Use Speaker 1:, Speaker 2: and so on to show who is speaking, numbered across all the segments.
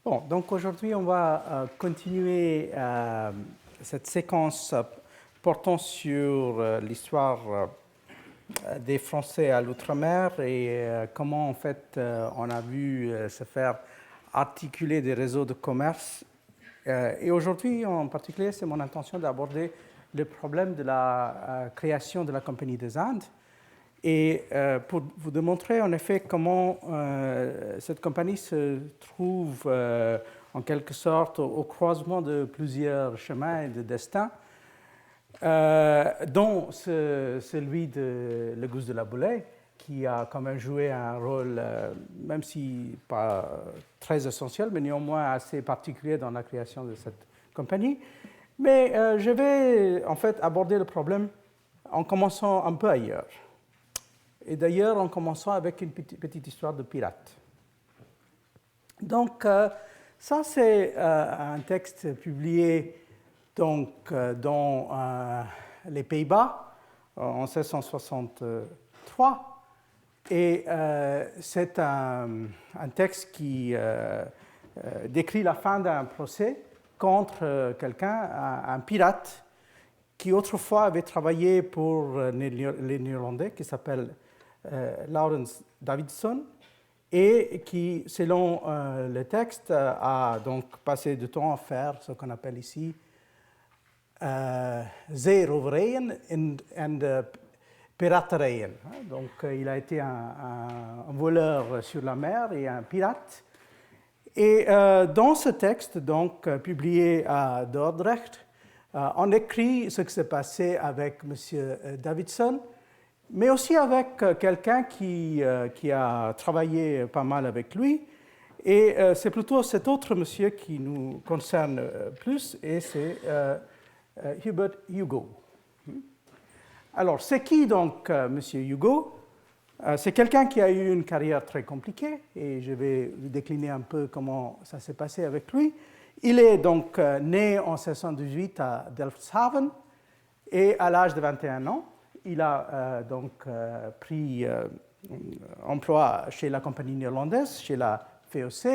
Speaker 1: Bon, donc aujourd'hui, on va continuer cette séquence portant sur l'histoire des Français à l'outre-mer et comment, en fait, on a vu se faire articuler des réseaux de commerce. Et aujourd'hui, en particulier, c'est mon intention d'aborder le problème de la création de la Compagnie des Indes. Et pour vous démontrer en effet comment cette compagnie se trouve en quelque sorte au croisement de plusieurs chemins et de destins, dont celui de Legouze de la Boulaye, qui a quand même joué un rôle, même si pas très essentiel, mais néanmoins assez particulier dans la création de cette compagnie. Mais je vais en fait aborder le problème en commençant un peu ailleurs. Et d'ailleurs, en commençant avec une petite histoire de pirate. Donc, ça, c'est un texte publié donc, dans les Pays-Bas en 1663. Et c'est un texte qui décrit la fin d'un procès contre quelqu'un, un pirate, qui autrefois avait travaillé pour les Néerlandais, qui s'appelle Laurens Davidson, et qui, selon le texte, a donc passé du temps à faire ce qu'on appelle ici zeeroverijen en piraterijen. Donc, il a été un voleur sur la mer et un pirate. Et dans ce texte, donc, publié à Dordrecht, on écrit ce qui s'est passé avec M. Davidson, mais aussi avec quelqu'un qui a travaillé pas mal avec lui. Et c'est plutôt cet autre monsieur qui nous concerne plus, et c'est Hubert Hugo. Alors, c'est qui donc monsieur Hugo? C'est quelqu'un qui a eu une carrière très compliquée, et je vais vous décliner un peu comment ça s'est passé avec lui. Il est donc né en 1618 à Delfshaven, et à l'âge de 21 ans, il a donc pris emploi chez la compagnie néerlandaise, chez la VOC.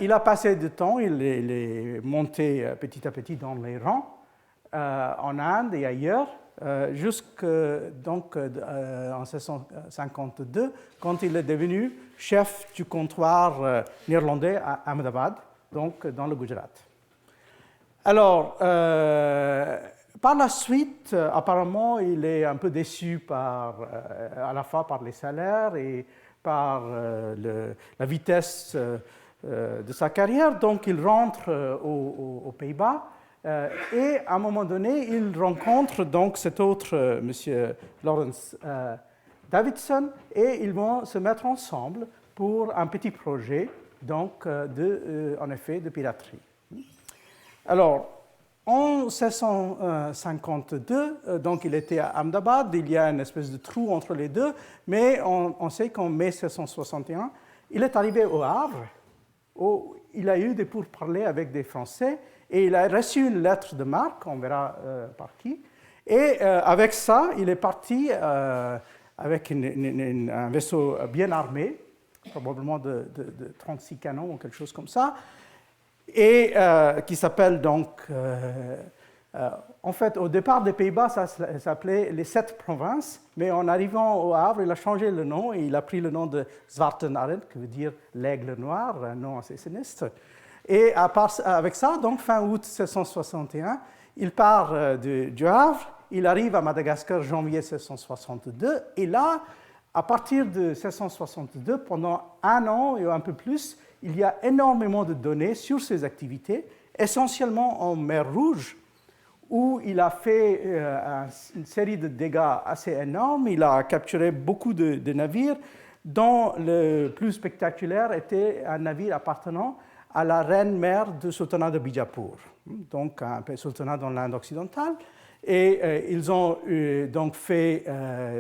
Speaker 1: Il a passé du temps, il est monté petit à petit dans les rangs en Inde et ailleurs, jusqu'en 1652, quand il est devenu chef du comptoir néerlandais à Ahmedabad, donc dans le Gujarat. Alors, par la suite, apparemment, il est un peu déçu à la fois par les salaires et par la vitesse de sa carrière. Donc, il rentre aux Pays-Bas et à un moment donné, il rencontre donc cet autre monsieur Laurens Davidson, et ils vont se mettre ensemble pour un petit projet, donc, en effet, de piraterie. Alors, en 1652, donc il était à Ahmedabad, il y a une espèce de trou entre les deux, mais on sait qu'en mai 1661, il est arrivé au Havre, où il a eu des pourparlers avec des Français, et il a reçu une lettre de marque, on verra par qui, et avec ça, il est parti avec un vaisseau bien armé, probablement de 36 canons ou quelque chose comme ça, et qui s'appelle donc, en fait, au départ des Pays-Bas, ça s'appelait les 7 provinces, mais en arrivant au Havre, il a changé le nom et il a pris le nom de Zwarte Arend, qui veut dire l'aigle noir, un nom assez sinistre. Et avec ça, donc fin août 1661, il part du Havre, il arrive à Madagascar janvier 1662, et là, à partir de 1662, pendant un an et un peu plus, il y a énormément de données sur ses activités, essentiellement en mer Rouge, où il a fait une série de dégâts assez énormes. Il a capturé beaucoup de navires, dont le plus spectaculaire était un navire appartenant à la reine-mère du sultanat de Bijapur, donc un sultanat dans l'Inde occidentale. Et ils ont donc fait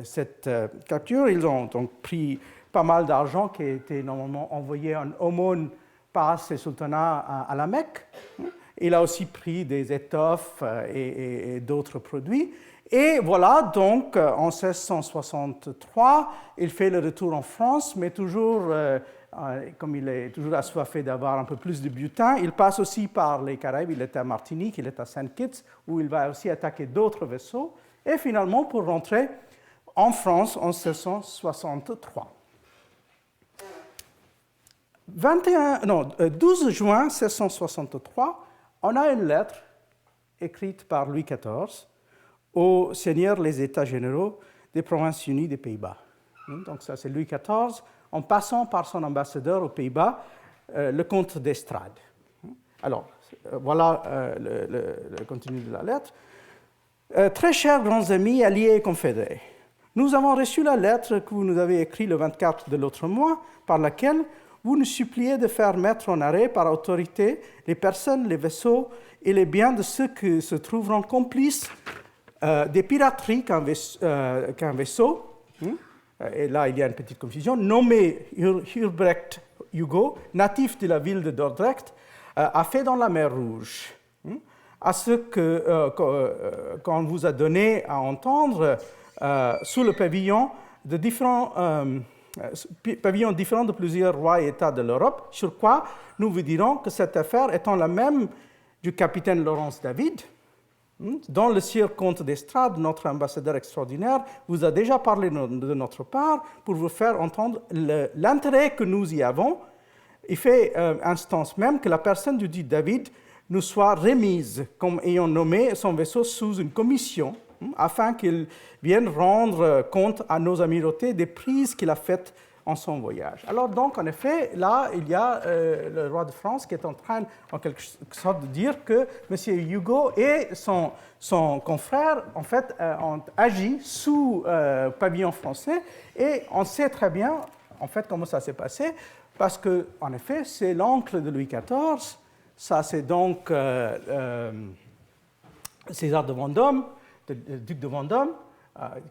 Speaker 1: cette capture. Ils ont donc pris pas mal d'argent qui était normalement envoyé en aumône par ces sultanats à la Mecque. Il a aussi pris des étoffes et d'autres produits. Et voilà, donc, en 1663, il fait le retour en France, mais toujours, comme il est toujours assoiffé d'avoir un peu plus de butin, il passe aussi par les Caraïbes. Il est à Martinique, il est à Saint-Kitts, où il va aussi attaquer d'autres vaisseaux. Et finalement, pour rentrer en France en 1663. 12 juin 1663, on a une lettre écrite par Louis XIV aux seigneurs les États généraux des Provinces unies des Pays-Bas. Donc ça, c'est Louis XIV, en passant par son ambassadeur aux Pays-Bas, le comte d'Estrades. Alors, voilà le contenu de la lettre. Très chers grands amis, alliés et confédérés, nous avons reçu la lettre que vous nous avez écrite le 24 de l'autre mois, par laquelle vous nous suppliez de faire mettre en arrêt par autorité les personnes, les vaisseaux et les biens de ceux qui se trouveront complices des pirateries qu'un vaisseau, et là il y a une petite confusion, nommé Hubrecht Hugo, natif de la ville de Dordrecht, a fait dans la mer Rouge. À ce qu'on vous a donné à entendre sous le pavillon de pavillons différents de plusieurs rois et États de l'Europe, sur quoi nous vous dirons que cette affaire étant la même du capitaine Laurence David, dont le sieur comte d'Estrades, notre ambassadeur extraordinaire, vous a déjà parlé de notre part pour vous faire entendre l'intérêt que nous y avons. Il fait instance même que la personne du dit David nous soit remise comme ayant nommé son vaisseau sous une commission afin qu'il vienne rendre compte à nos amirautés des prises qu'il a faites en son voyage. Alors donc, en effet, là, il y a le roi de France qui est en train, en quelque sorte, de dire que M. Hugo et son confrère, en fait, ont agi sous pavillon français, et on sait très bien, en fait, comment ça s'est passé, parce que, en effet, c'est l'oncle de Louis XIV, ça c'est donc César de Vendôme, le duc de Vendôme,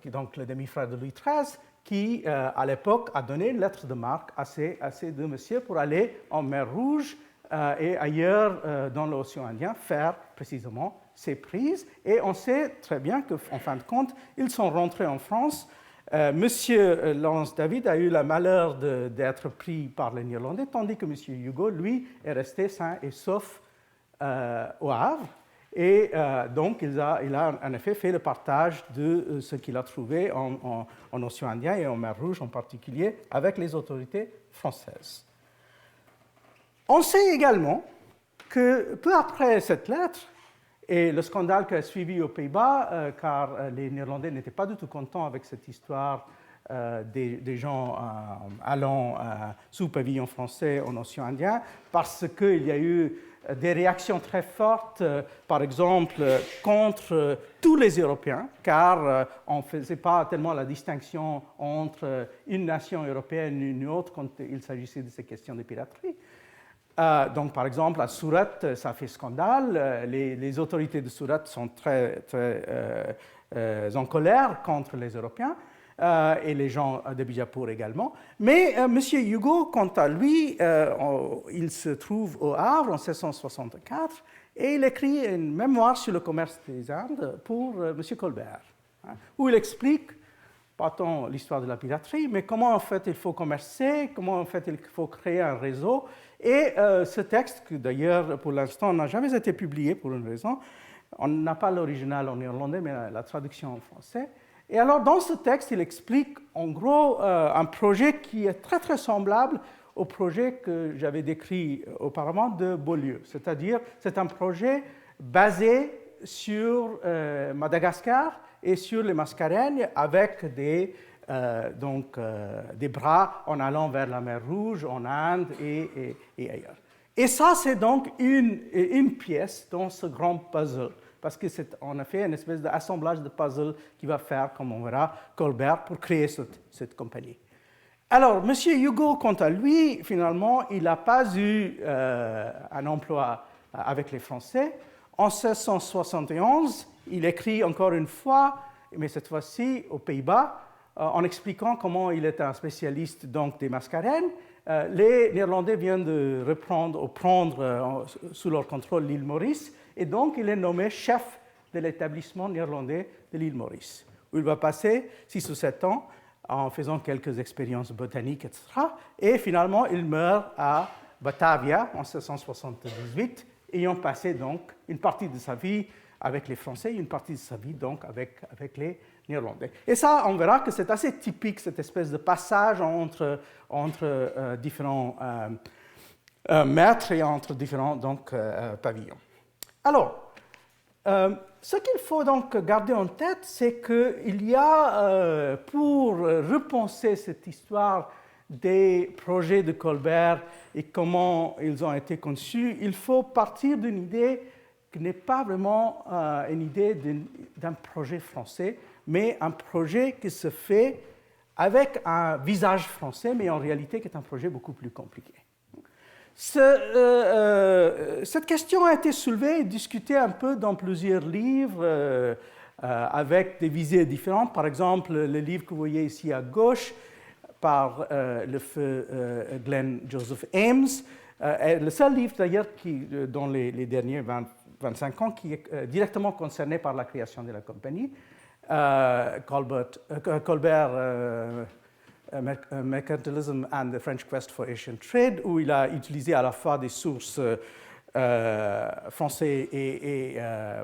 Speaker 1: qui est donc le demi-frère de Louis XIII, qui, à l'époque, a donné une lettre de marque à ces deux messieurs pour aller en mer Rouge et ailleurs dans l'océan Indien faire précisément ces prises. Et on sait très bien qu'en fin de compte, ils sont rentrés en France. Monsieur Laurence David a eu le malheur d'être pris par les Néerlandais, tandis que Monsieur Hugo, lui, est resté sain et sauf au Havre. Et donc, il a en effet fait le partage de ce qu'il a trouvé en océan Indien et en mer Rouge en particulier avec les autorités françaises. On sait également que peu après cette lettre, et le scandale qui a suivi aux Pays-Bas, car les Néerlandais n'étaient pas du tout contents avec cette histoire des gens allant sous pavillon français en océan Indien, parce qu'il y a eu des réactions très fortes, par exemple, contre tous les Européens, car on ne faisait pas tellement la distinction entre une nation européenne et une autre quand il s'agissait de ces questions de piraterie. Donc, par exemple, à Surat, ça fait scandale. Les autorités de Surat sont très, très en colère contre les Européens. Et les gens de Bijapur également. Mais M. Hugo, quant à lui, il se trouve au Havre en 1664 et il écrit une mémoire sur le commerce des Indes pour M. Colbert, où il explique, pas tant l'histoire de la piraterie, mais comment en fait il faut commercer, comment en fait il faut créer un réseau. Et ce texte, qui d'ailleurs pour l'instant n'a jamais été publié pour une raison, on n'a pas l'original en néerlandais, mais la traduction en français. Et alors, dans ce texte, il explique en gros un projet qui est très, très semblable au projet que j'avais décrit auparavant de Beaulieu. C'est-à-dire, c'est un projet basé sur Madagascar et sur les Mascareignes avec des bras en allant vers la mer Rouge, en Inde et ailleurs. Et ça, c'est donc une pièce dans ce grand puzzle, parce que c'est en effet une espèce d'assemblage de puzzle qui va faire, comme on verra, Colbert pour créer cette compagnie. Alors, M. Hugo, quant à lui, finalement, il n'a pas eu un emploi avec les Français. En 1671, il écrit encore une fois, mais cette fois-ci aux Pays-Bas, en expliquant comment il était un spécialiste donc, des Mascareignes, les Néerlandais viennent de reprendre ou prendre sous leur contrôle l'île Maurice, et donc il est nommé chef de l'établissement néerlandais de l'île Maurice, où il va passer 6 ou 7 ans en faisant quelques expériences botaniques, etc. Et finalement, il meurt à Batavia en 1778, ayant passé donc une partie de sa vie avec les Français et une partie de sa vie donc avec les Néerlandais. Et ça, on verra que c'est assez typique, cette espèce de passage entre différents maîtres et entre différents donc, pavillons. Alors, ce qu'il faut donc garder en tête, c'est qu'il y a, pour repenser cette histoire des projets de Colbert et comment ils ont été conçus, il faut partir d'une idée qui n'est pas vraiment une idée d'un projet français, mais un projet qui se fait avec un visage français, mais en réalité qui est un projet beaucoup plus compliqué. Cette question a été soulevée et discutée un peu dans plusieurs livres avec des visées différentes. Par exemple, le livre que vous voyez ici à gauche par le feu Glenn Joseph Ames est le seul livre d'ailleurs dans les derniers 25 ans qui est directement concerné par la création de la compagnie. Colbert Mercantilism and the French Quest for Asian Trade, où il a utilisé à la fois des sources français et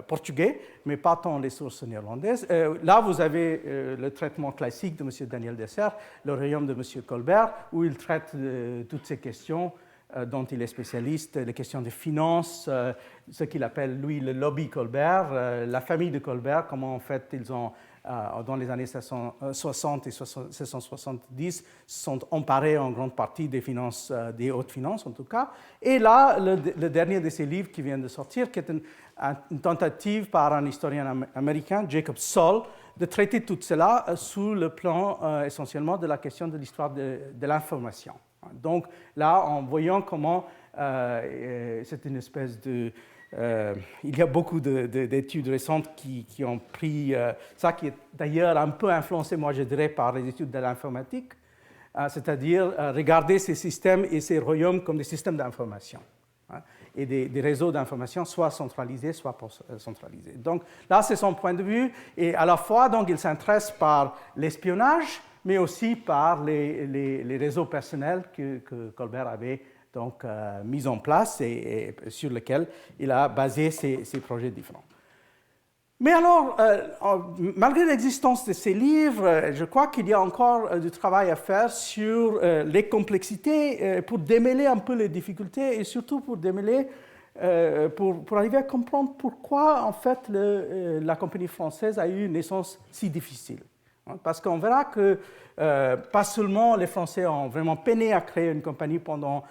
Speaker 1: portugais, mais pas tant les sources néerlandaises. Là, vous avez le traitement classique de M. Daniel Dessert, Le Royaume de M. Colbert, où il traite toutes ces questions dont il est spécialiste, les questions de finances, ce qu'il appelle, lui, le lobby Colbert, la famille de Colbert, comment en fait ils ont, dans les années 60 et 1770, sont emparés en grande partie des finances, des hautes finances en tout cas. Et là, le dernier de ces livres qui vient de sortir, qui est une tentative par un historien américain, Jacob Soll, de traiter tout cela sous le plan essentiellement de la question de l'histoire de l'information. Donc là, en voyant comment c'est une espèce de... il y a beaucoup d'études récentes qui ont pris ça, qui est d'ailleurs un peu influencé, moi je dirais, par les études de l'informatique, c'est-à-dire regarder ces systèmes et ces royaumes comme des systèmes d'information, et des réseaux d'information soit centralisés, soit pas centralisés. Donc là, c'est son point de vue, et à la fois, donc, il s'intéresse par l'espionnage, mais aussi par les réseaux personnels que Colbert avait donc, mis en place et sur lesquels il a basé ses projets différents. Mais alors, malgré l'existence de ces livres, je crois qu'il y a encore du travail à faire sur les complexités pour démêler un peu les difficultés et surtout pour démêler, pour arriver à comprendre pourquoi en fait la compagnie française a eu une naissance si difficile. Parce qu'on verra que pas seulement les Français ont vraiment peiné à créer une compagnie pendant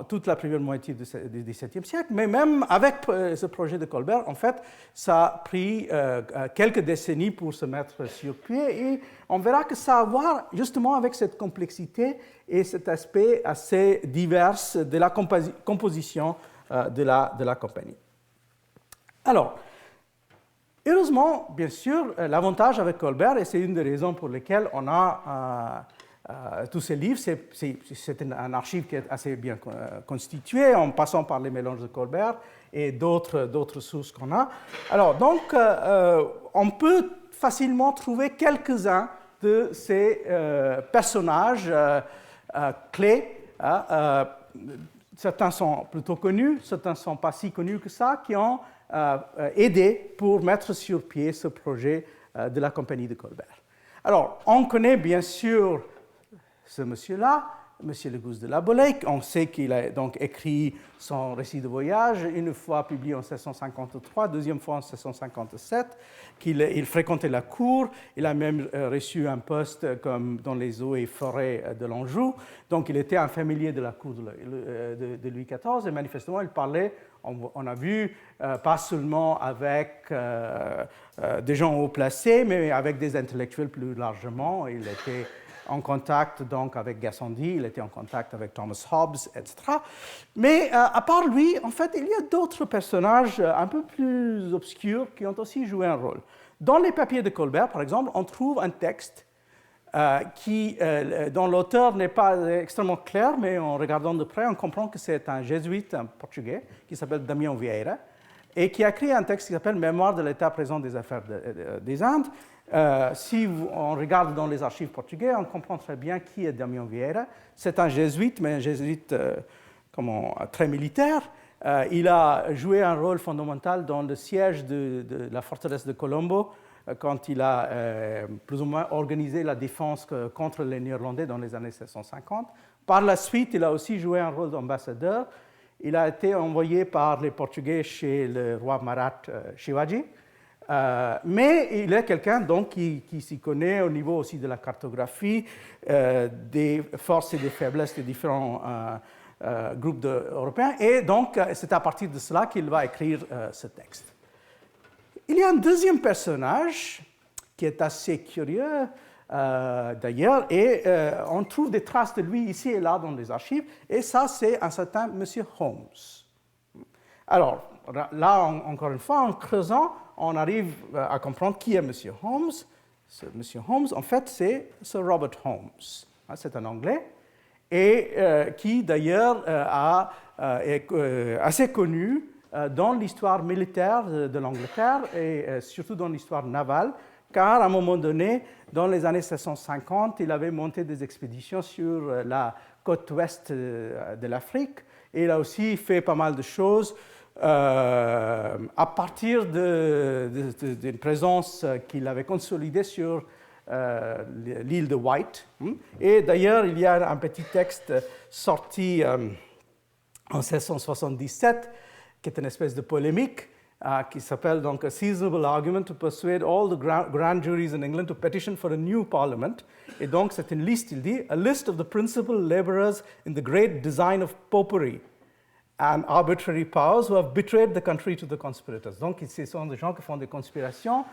Speaker 1: toute la première moitié du XVIIe siècle, mais même avec ce projet de Colbert, en fait, ça a pris quelques décennies pour se mettre sur pied, et on verra que ça a à voir justement avec cette complexité et cet aspect assez divers de la composition de la compagnie. Alors, heureusement, bien sûr, l'avantage avec Colbert, et c'est une des raisons pour lesquelles on a tous ces livres, c'est un archive qui est assez bien constitué, en passant par les mélanges de Colbert et d'autres sources qu'on a. Alors, donc, on peut facilement trouver quelques-uns de ces personnages clés. Certains sont plutôt connus, certains ne sont pas si connus que ça, qui ont aidé pour mettre sur pied ce projet de la compagnie de Colbert. Alors, on connaît bien sûr ce monsieur-là, Monsieur Legousse de la Boleyque. On sait qu'il a donc écrit son récit de voyage, une fois publié en 1653, deuxième fois en 1657, qu'il fréquentait la cour. Il a même reçu un poste comme dans les eaux et forêts de l'Anjou. Donc il était un familier de la cour de Louis XIV, et manifestement il parlait, on a vu, pas seulement avec des gens haut placés, mais avec des intellectuels plus largement. Il était en contact donc avec Gassendi, il était en contact avec Thomas Hobbes, etc. Mais à part lui, en fait, il y a d'autres personnages un peu plus obscurs qui ont aussi joué un rôle. Dans les papiers de Colbert, par exemple, on trouve un texte dont l'auteur n'est pas extrêmement clair, mais en regardant de près, on comprend que c'est un jésuite, un portugais, qui s'appelle Damião Vieira, et qui a écrit un texte qui s'appelle Mémoire de l'état présent des affaires des Indes. Si on regarde dans les archives portugaises, on comprend très bien qui est Damião Vieira. C'est un jésuite, mais un jésuite très militaire. Il a joué un rôle fondamental dans le siège de la forteresse de Colombo, quand il a plus ou moins organisé la défense contre les Néerlandais dans les années 1750. Par la suite, il a aussi joué un rôle d'ambassadeur. Il a été envoyé par les Portugais chez le roi Marathe Shivaji. Mais il est quelqu'un donc qui s'y connaît au niveau aussi de la cartographie, des forces et des faiblesses des différents groupes européens. Et donc, c'est à partir de cela qu'il va écrire ce texte. Il y a un deuxième personnage qui est assez curieux, d'ailleurs, et on trouve des traces de lui ici et là dans les archives, et ça, c'est un certain M. Holmes. Alors, là, encore une fois, en creusant, on arrive à comprendre qui est M. Holmes. Ce M. Holmes, en fait, c'est Sir Robert Holmes. C'est un Anglais, et qui, d'ailleurs, est assez connu dans l'histoire militaire de l'Angleterre et surtout dans l'histoire navale, car à un moment donné, dans les années 1750, il avait monté des expéditions sur la côte ouest de l'Afrique et il a aussi fait pas mal de choses à partir d'une présence qu'il avait consolidée sur l'île de Wight. Et d'ailleurs, il y a un petit texte sorti en 1677 qui est une espèce de polémique, qui s'appelle donc « A seasonable argument to persuade all the grand juries in England to petition for a new parliament ». Et donc, c'est une liste, il dit « A list of the principal laborers in the great design of popery and arbitrary powers who have betrayed the country to the conspirators ». Donc, ce sont des gens qui font des conspirations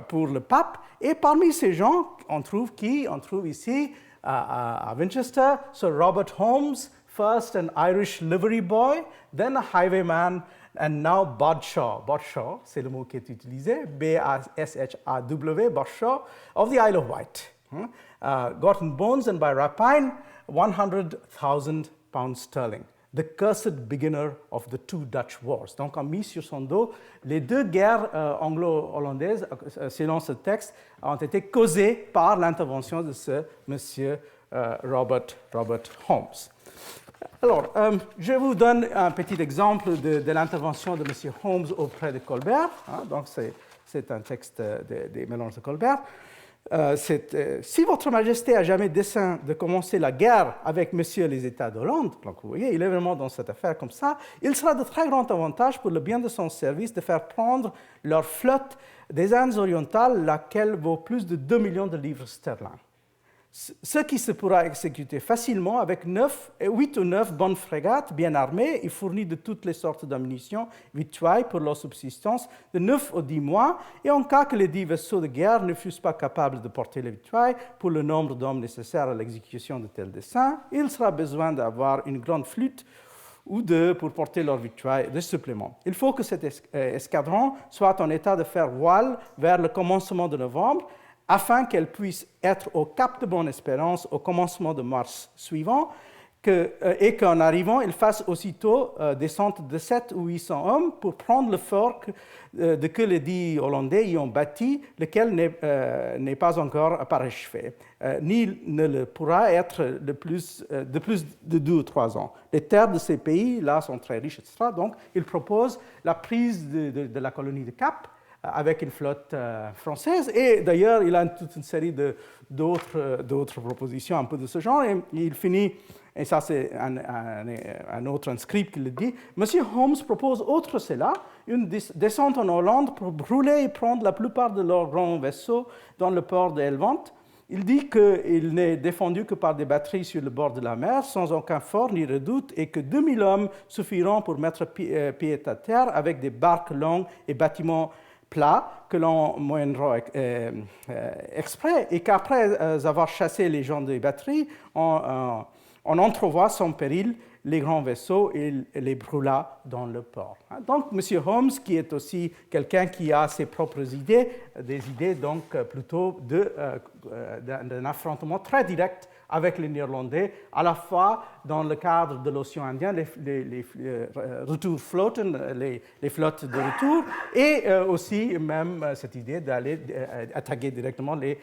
Speaker 1: pour le pape. Et parmi ces gens, on trouve qui? On trouve ici, à Winchester, Sir Robert Holmes, first an Irish livery boy, then a highwayman, and now Badshaw. Badshaw, c'est le mot qui est utilisé, B-A-S-H-A-W, Badshaw, of the Isle of Wight. Got in bonds and by rapine, 100,000 pounds sterling. The cursed beginner of the two Dutch wars. Donc, on a mis sur son dos les deux guerres anglo-hollandaises, selon ce texte, ont été causées par l'intervention de ce monsieur Robert Holmes. Alors, je vous donne un petit exemple de l'intervention de M. Holmes auprès de Colbert. Donc, c'est un texte des mélanges de Colbert. Si votre Majesté a jamais dessein de commencer la guerre avec Messieurs les États d'Hollande, donc vous voyez, il est vraiment dans cette affaire comme ça, il sera de très grand avantage pour le bien de son service de faire prendre leur flotte des Indes orientales, laquelle vaut plus de 2 millions de livres sterling. Ce qui se pourra exécuter facilement avec 8 ou 9 bonnes frégates bien armées et fournies de toutes les sortes d'ammunition, victuailles pour leur subsistance de 9 ou 10 mois, et en cas que les 10 vaisseaux de guerre ne fussent pas capables de porter les victuailles pour le nombre d'hommes nécessaires à l'exécution de tels desseins, il sera besoin d'avoir une grande flûte ou deux pour porter leurs victuailles de supplément. Il faut que cet escadron soit en état de faire voile vers le commencement de novembre, afin qu'elle puisse être au cap de Bonne-Espérance au commencement de mars suivant, et qu'en arrivant, il fasse aussitôt descente de 7 ou 800 hommes pour prendre le fort que les 10 Hollandais y ont bâti, lequel n'est pas encore parachevé, ni ne le pourra être de plus de 2 ou 3 ans. Les terres de ces pays-là sont très riches, etc. Donc, il propose la prise de la colonie de Cap, avec une flotte française. Et d'ailleurs, il a toute une série d'autres propositions un peu de ce genre. Et il finit, et ça c'est un autre script qui le dit, « Monsieur Holmes propose outre cela une descente en Hollande pour brûler et prendre la plupart de leurs grands vaisseaux dans le port de Helvant. Il dit qu'il n'est défendu que par des batteries sur le bord de la mer, sans aucun fort ni redoute, et que 2000 hommes suffiront pour mettre pied à terre avec des barques longues et bâtiments plats que l'on moyennera exprès, et qu'après avoir chassé les gens des batteries, on entrevoit sans péril les grands vaisseaux et les brûla dans le port. Donc, M. Holmes, qui est aussi quelqu'un qui a ses propres idées, des idées donc plutôt d'un affrontement très direct avec les Néerlandais, à la fois dans le cadre de l'océan Indien, les retours flotten, les flottes de retour, et aussi même cette idée d'aller attaquer directement les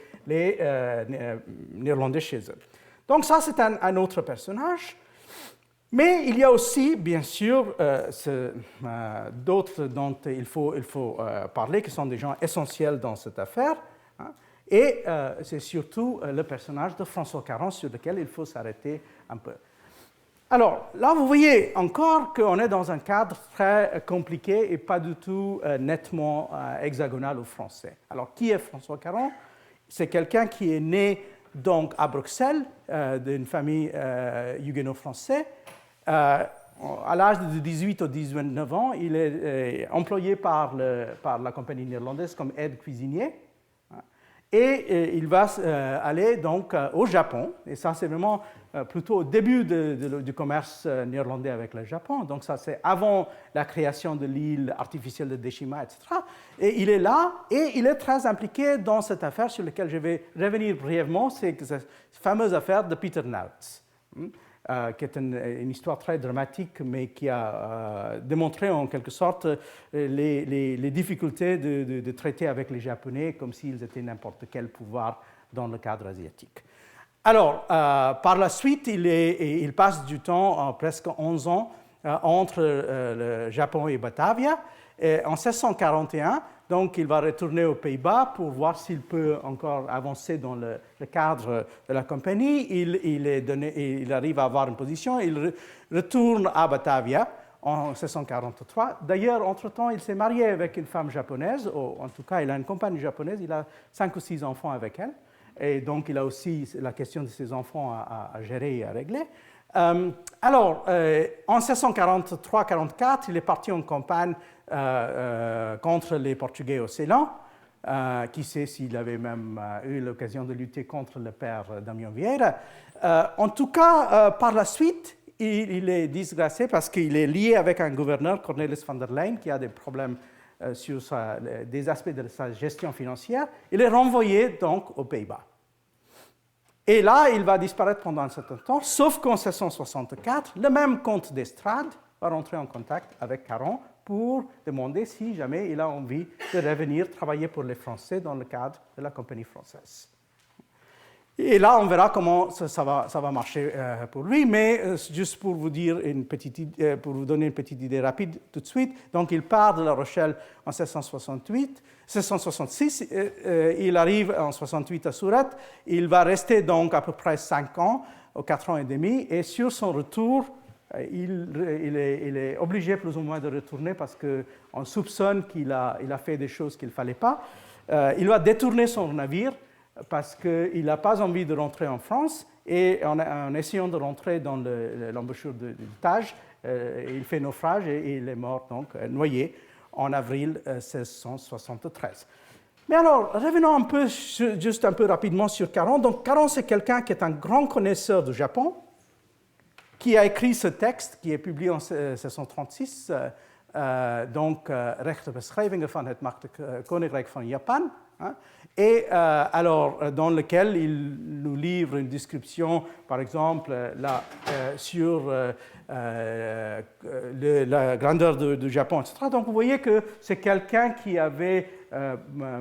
Speaker 1: Néerlandais chez eux. Donc ça, c'est un autre personnage. Mais il y a aussi, bien sûr, d'autres dont il faut parler, qui sont des gens essentiels dans cette affaire. Et c'est surtout le personnage de François Caron sur lequel il faut s'arrêter un peu. Alors, là, vous voyez encore qu'on est dans un cadre très compliqué et pas du tout nettement hexagonal ou français. Alors, qui est François Caron? C'est quelqu'un qui est né donc à Bruxelles, d'une famille huguenot-français. À l'âge de 18 ou 19 ans, il est employé par la compagnie néerlandaise comme aide-cuisinier. Et il va aller donc au Japon, et ça c'est vraiment plutôt au début du commerce néerlandais avec le Japon, donc ça c'est avant la création de l'île artificielle de Deshima, etc. Et il est là, et il est très impliqué dans cette affaire sur laquelle je vais revenir brièvement, c'est cette fameuse affaire de Peter Nautz, qui est une histoire très dramatique, mais qui a démontré en quelque sorte les difficultés de traiter avec les Japonais comme s'ils étaient n'importe quel pouvoir dans le cadre asiatique. Alors, par la suite, il passe du temps, presque 11 ans, entre le Japon et Batavia. Et en 1641, donc, il va retourner aux Pays-Bas pour voir s'il peut encore avancer dans le cadre de la compagnie. Il arrive à avoir une position. Il retourne à Batavia en 1643. D'ailleurs, entre-temps, il s'est marié avec une femme japonaise. En tout cas, il a une compagne japonaise. Il a 5 ou 6 enfants avec elle. Et donc, il a aussi la question de ses enfants à gérer et à régler. Alors, en 1643-44, il est parti en campagne contre les Portugais au Ceylan. Qui sait s'il avait même eu l'occasion de lutter contre le père Damião Vieira. En tout cas, par la suite, il est disgracé parce qu'il est lié avec un gouverneur, Cornelis van der Leyen, qui a des problèmes sur des aspects de sa gestion financière. Il est renvoyé donc aux Pays-Bas. Et là, il va disparaître pendant un certain temps, sauf qu'en 1664, le même comte d'Estrades va rentrer en contact avec Caron pour demander si jamais il a envie de revenir travailler pour les Français dans le cadre de la compagnie française. Et là, on verra comment ça va marcher pour lui, mais juste pour vous donner une petite idée rapide tout de suite. Donc, il part de La Rochelle en 1666, il arrive en 1668 à Surat, il va rester donc à peu près 5 ans, 4 ans et demi, et sur son retour, il est obligé plus ou moins de retourner parce qu'on soupçonne qu'il a fait des choses qu'il ne fallait pas. Il va détourner son navire parce qu'il n'a pas envie de rentrer en France, et en essayant de rentrer dans l'embouchure du Tage, il fait naufrage et il est mort, donc noyé, en avril 1673. Mais alors, revenons juste un peu rapidement sur Caron. Donc, Caron, c'est quelqu'un qui est un grand connaisseur du Japon, qui a écrit ce texte, qui est publié en 1636, donc Rechtsbeschrijvingen van het Koninkrijk van Japan, et alors dans lequel il nous livre une description, par exemple, sur la grandeur du Japon, etc. Donc vous voyez que c'est quelqu'un qui avait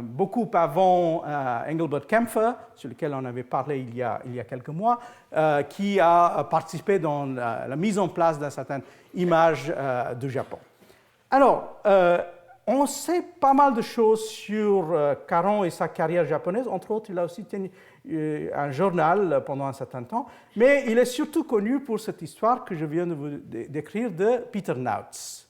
Speaker 1: beaucoup avant Engelbert Kempfer, sur lequel on avait parlé il y a quelques mois, qui a participé dans la mise en place d'une certaine image du Japon. Alors, on sait pas mal de choses sur Caron et sa carrière japonaise. Entre autres, il a aussi tenu un journal pendant un certain temps. Mais il est surtout connu pour cette histoire que je viens de vous décrire de Peter Nautz.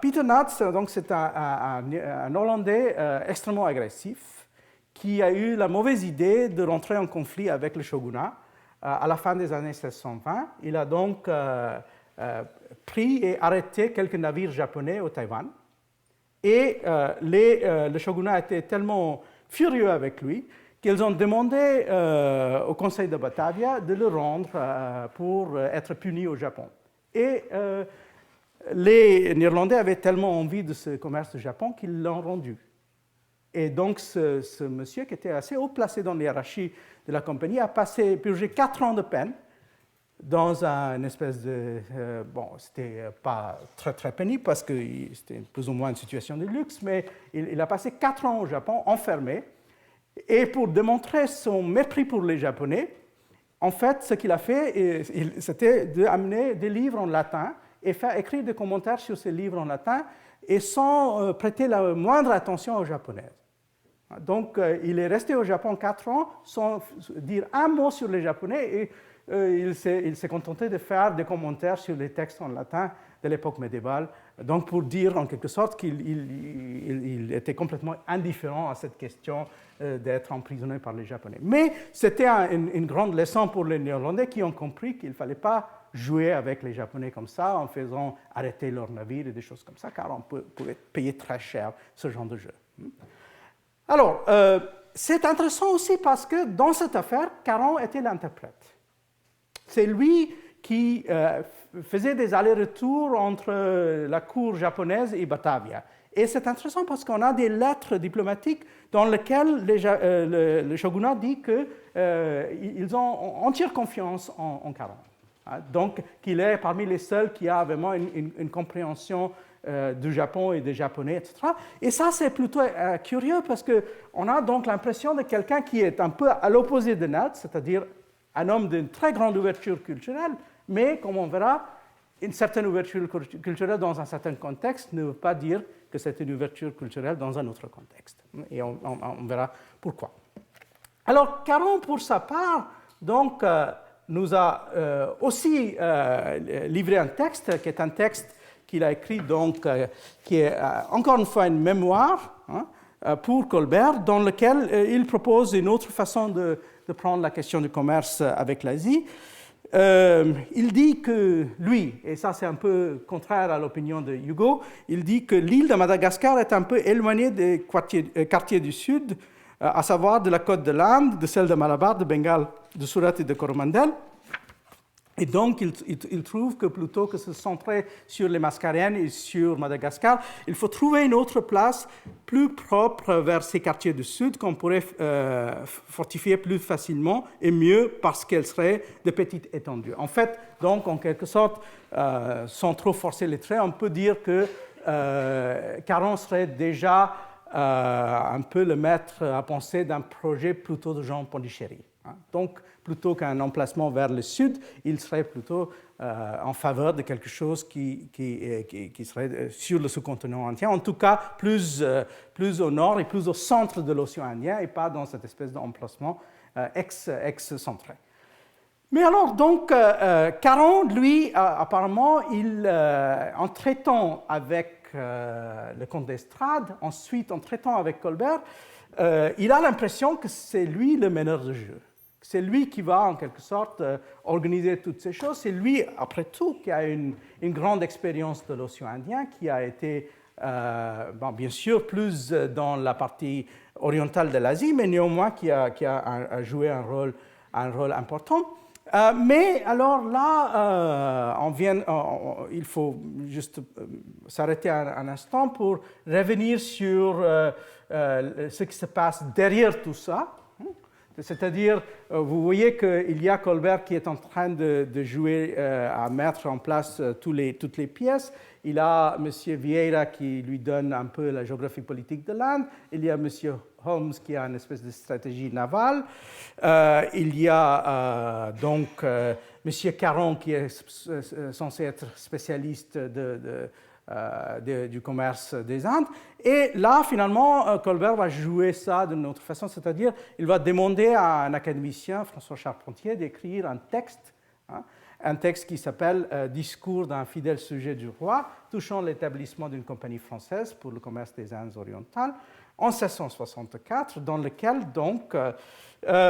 Speaker 1: Peter Nautz, donc, c'est un Hollandais extrêmement agressif qui a eu la mauvaise idée de rentrer en conflit avec le shogunat à la fin des années 1620. Il a donc pris et arrêté quelques navires japonais au Taïwan. Et le shogunat était tellement furieux avec lui qu'ils ont demandé au Conseil de Batavia de le rendre pour être puni au Japon. Et les Néerlandais avaient tellement envie de ce commerce du Japon qu'ils l'ont rendu. Et donc, ce monsieur, qui était assez haut placé dans la hiérarchie de la compagnie, a purgé 4 ans de peine dans une espèce de... bon, c'était pas très, très pénible parce que c'était plus ou moins une situation de luxe, mais il a passé 4 ans au Japon, enfermé. Et pour démontrer son mépris pour les Japonais, en fait, ce qu'il a fait, c'était d'amener des livres en latin et faire écrire des commentaires sur ces livres en latin et sans prêter la moindre attention aux Japonais. Donc, il est resté au Japon 4 ans sans dire un mot sur les Japonais et il s'est contenté de faire des commentaires sur les textes en latin de l'époque médiévale, donc pour dire en quelque sorte qu'il était complètement indifférent à cette question d'être emprisonné par les Japonais. Mais c'était une grande leçon pour les Néerlandais qui ont compris qu'il ne fallait pas jouer avec les Japonais comme ça en faisant arrêter leurs navires et des choses comme ça, car on pouvait payer très cher ce genre de jeu. Alors, c'est intéressant aussi parce que dans cette affaire, Caron était l'interprète. C'est lui qui faisait des allers-retours entre la cour japonaise et Batavia. Et c'est intéressant parce qu'on a des lettres diplomatiques dans lesquelles le shogunat dit qu'ils ont entière confiance en Caron. Donc, qu'il est parmi les seuls qui a vraiment une compréhension du Japon et des Japonais, etc. Et ça, c'est plutôt curieux parce qu'on a donc l'impression de quelqu'un qui est un peu à l'opposé de Ned, c'est-à-dire un homme d'une très grande ouverture culturelle, mais comme on verra, une certaine ouverture culturelle dans un certain contexte ne veut pas dire que c'est une ouverture culturelle dans un autre contexte. Et on verra pourquoi. Alors, Caron, pour sa part, donc, nous a aussi livré un texte, qui est un texte qu'il a écrit, donc, qui est encore une fois une mémoire pour Colbert, dans lequel il propose une autre façon de prendre la question du commerce avec l'Asie. Il dit que lui, et ça c'est un peu contraire à l'opinion de Hugo, il dit que l'île de Madagascar est un peu éloignée des quartiers du Sud, à savoir de la côte de l'Inde, de celle de Malabar, de Bengale, de Surat et de Coromandel. Et donc, il trouve que plutôt que se centrer sur les Mascaréennes et sur Madagascar, il faut trouver une autre place plus propre vers ces quartiers du Sud qu'on pourrait fortifier plus facilement et mieux parce qu'elles seraient de petites étendues. En fait, donc, en quelque sorte, sans trop forcer les traits, on peut dire que Caron serait déjà un peu le maître à penser d'un projet plutôt de genre Pondichéry. Donc, plutôt qu'un emplacement vers le sud, il serait plutôt en faveur de quelque chose qui serait sur le sous-continent indien, en tout cas plus au nord et plus au centre de l'océan Indien et pas dans cette espèce d'emplacement ex-centré. Mais alors, donc, Caron, lui, apparemment, en traitant avec le comte d'Estrades, ensuite en traitant avec Colbert, il a l'impression que c'est lui le meneur de jeu. C'est lui qui va, en quelque sorte, organiser toutes ces choses. C'est lui, après tout, qui a une grande expérience de l'océan Indien, qui a été, bien sûr, plus dans la partie orientale de l'Asie, mais néanmoins qui a joué un rôle important. Mais alors là, il faut juste s'arrêter un instant pour revenir sur ce qui se passe derrière tout ça. C'est-à-dire, vous voyez qu'il y a Colbert qui est en train de jouer, à mettre en place toutes les pièces. Il a M. Vieira qui lui donne un peu la géographie politique de l'Inde. Il y a M. Holmes qui a une espèce de stratégie navale. Il y a donc M. Caron qui est censé être spécialiste du commerce des Indes. Et là, finalement, Colbert va jouer ça d'une autre façon, c'est-à-dire il va demander à un académicien, François Charpentier, d'écrire un texte un texte qui s'appelle Discours d'un fidèle sujet du roi, touchant l'établissement d'une compagnie française pour le commerce des Indes orientales, en 1664, dans lequel, donc,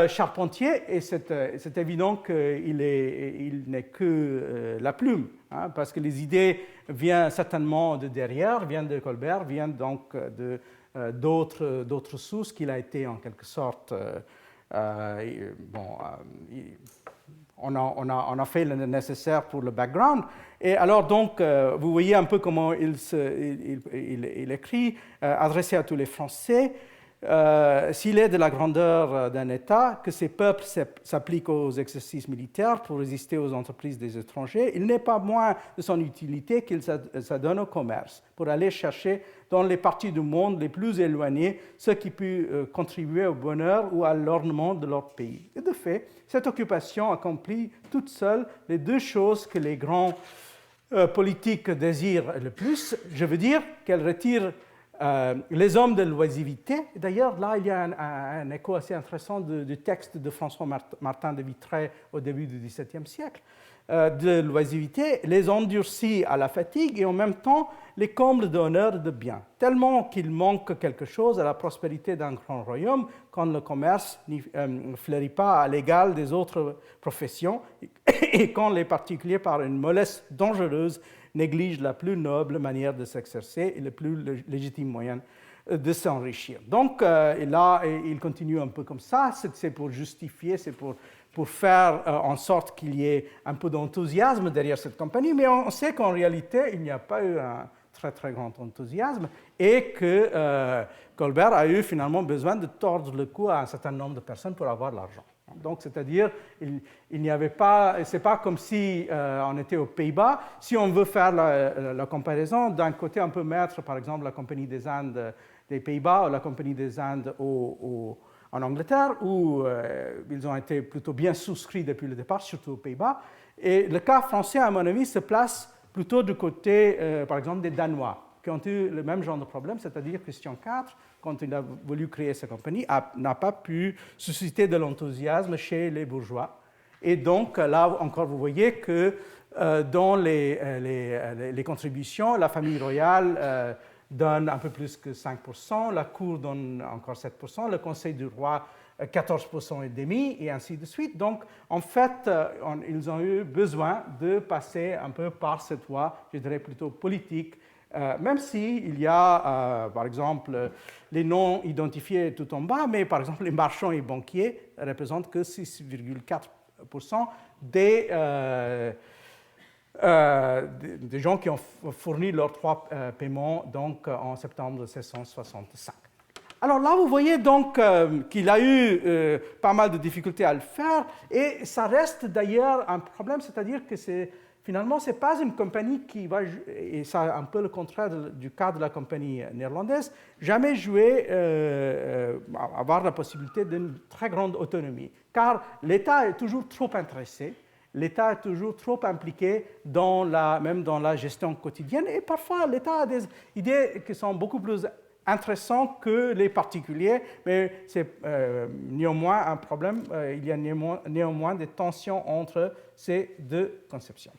Speaker 1: Charpentier, et c'est évident qu'il n'est que la plume, hein, parce que les idées viennent certainement de derrière, viennent de Colbert, viennent donc d'autres sources qu'il a été en quelque sorte... on a fait le nécessaire pour le background. Et alors, donc, vous voyez un peu comment il écrit, adressé à tous les Français. S'il est de la grandeur d'un État, que ses peuples s'appliquent aux exercices militaires pour résister aux entreprises des étrangers, il n'est pas moins de son utilité qu'il s'adonne au commerce, pour aller chercher dans les parties du monde les plus éloignées ce qui peut contribuer au bonheur ou à l'ornement de leur pays. Et de fait, cette occupation accomplit toute seule les deux choses que les grands politiques désirent le plus. Je veux dire qu'elle retire les hommes de l'oisiveté. D'ailleurs, là, il y a un écho assez intéressant du texte de François Martin de Vitré au début du XVIIe siècle, de l'oisiveté, les endurcit à la fatigue et en même temps les comble d'honneur et de bien, tellement qu'il manque quelque chose à la prospérité d'un grand royaume quand le commerce ne fleurit pas à l'égal des autres professions et quand les particuliers, par une mollesse dangereuse, néglige la plus noble manière de s'exercer et le plus légitime moyen de s'enrichir. Donc, là, il continue un peu comme ça, c'est pour justifier, c'est pour faire en sorte qu'il y ait un peu d'enthousiasme derrière cette compagnie, mais on sait qu'en réalité, il n'y a pas eu un très, très grand enthousiasme et que Colbert a eu finalement besoin de tordre le cou à un certain nombre de personnes pour avoir l'argent. Donc, c'est-à-dire, il n'y avait pas, c'est pas comme si on était aux Pays-Bas. Si on veut faire la comparaison, d'un côté, on peut mettre, par exemple, la Compagnie des Indes des Pays-Bas ou la Compagnie des Indes en Angleterre, où ils ont été plutôt bien souscrits depuis le départ, surtout aux Pays-Bas. Et le cas français, à mon avis, se place plutôt du côté, par exemple, des Danois, qui ont eu le même genre de problème, c'est-à-dire Christian IV, quand il a voulu créer sa compagnie, n'a pas pu susciter de l'enthousiasme chez les bourgeois. Et donc, là encore, vous voyez que dans les contributions, la famille royale donne un peu plus que 5%, la cour donne encore 7%, le conseil du roi 14% et demi, et ainsi de suite. Donc, en fait, ils ont eu besoin de passer un peu par cette voie, je dirais plutôt politique, même s'il y a, par exemple, les noms identifiés tout en bas, mais par exemple, les marchands et banquiers ne représentent que 6,4% des gens qui ont fourni leurs 3 paiements donc, en septembre 1665. Alors là, vous voyez donc qu'il a eu pas mal de difficultés à le faire, et ça reste d'ailleurs un problème, c'est-à-dire que finalement, ce n'est pas une compagnie qui va, et c'est un peu le contraire du cas de la compagnie néerlandaise, jamais jouer, avoir la possibilité d'une très grande autonomie, car l'État est toujours trop intéressé, l'État est toujours trop impliqué même dans la gestion quotidienne, et parfois l'État a des idées qui sont beaucoup plus intéressantes que les particuliers, mais c'est néanmoins un problème, il y a néanmoins des tensions entre ces deux conceptions.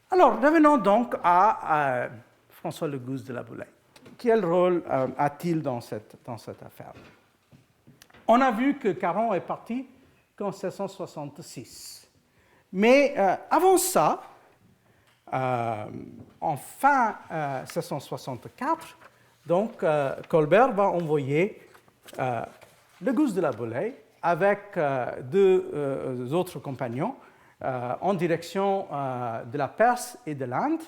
Speaker 1: Alors, revenons donc à François Le Guz de la Boulaye. Quel rôle a-t-il dans cette affaire? On a vu que Caron est parti qu'en 1666. Mais avant ça, en fin 1664, donc, Colbert va envoyer Le Guz de la Boulaye avec 2 autres compagnons en direction de la Perse et de l'Inde,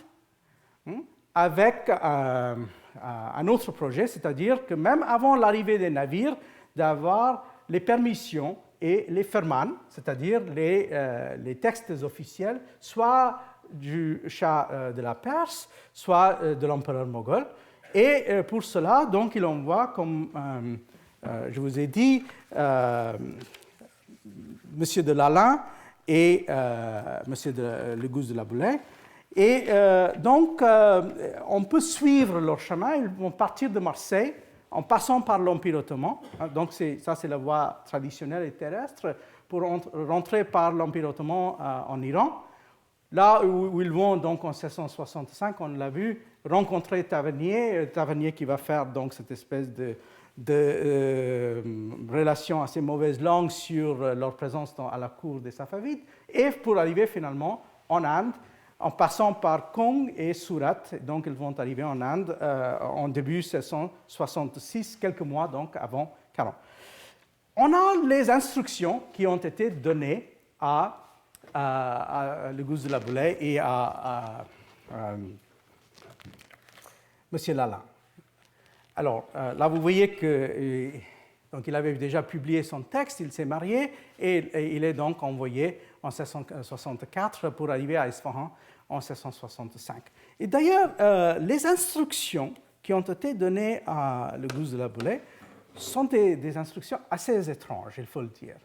Speaker 1: avec un autre projet, c'est-à-dire que même avant l'arrivée des navires, d'avoir les permissions et les fermanes, c'est-à-dire les textes officiels, soit du Shah de la Perse, soit de l'empereur moghol. Et pour cela, donc, il envoie, comme je vous ai dit, Monsieur de Lalaing et Monsieur Le Guz de la Boulaye. Et donc, on peut suivre leur chemin. Ils vont partir de Marseille en passant par l'Empire ottoman. Donc, ça, c'est la voie traditionnelle et terrestre pour rentrer par l'Empire ottoman en Iran. là où ils vont donc en 1665, on l'a vu, rencontrer Tavernier qui va faire donc cette espèce de relation assez mauvaise langue sur leur présence à la cour des Safavides, et pour arriver finalement en Inde, en passant par Kong et Surat. Donc ils vont arriver en Inde en début 1666, quelques mois donc avant Caron. On a les instructions qui ont été données à le Guz de la Boulaye et à M. Lalande. Alors, là, vous voyez qu'il avait déjà publié son texte, il s'est marié, et il est donc envoyé en 1664 pour arriver à Isfahan en 1665. Et d'ailleurs, les instructions qui ont été données à le Guz de la Boulaye sont des instructions assez étranges, il faut le dire.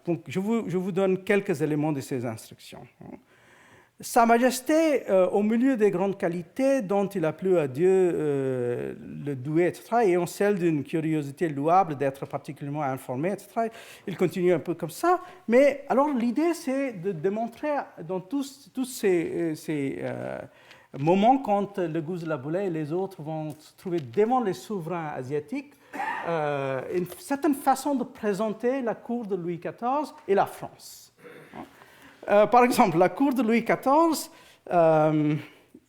Speaker 1: Donc, je vous donne quelques éléments de ces instructions. Sa Majesté, au milieu des grandes qualités dont il a plu à Dieu, le doué, etc., et en celle d'une curiosité louable d'être particulièrement informé, etc., il continue un peu comme ça. Mais alors, l'idée, c'est de démontrer dans tous ces moments, quand le Guz de la Boulaye et les autres vont se trouver devant les souverains asiatiques, une certaine façon de présenter la cour de Louis XIV et la France. Par exemple, la cour de Louis XIV,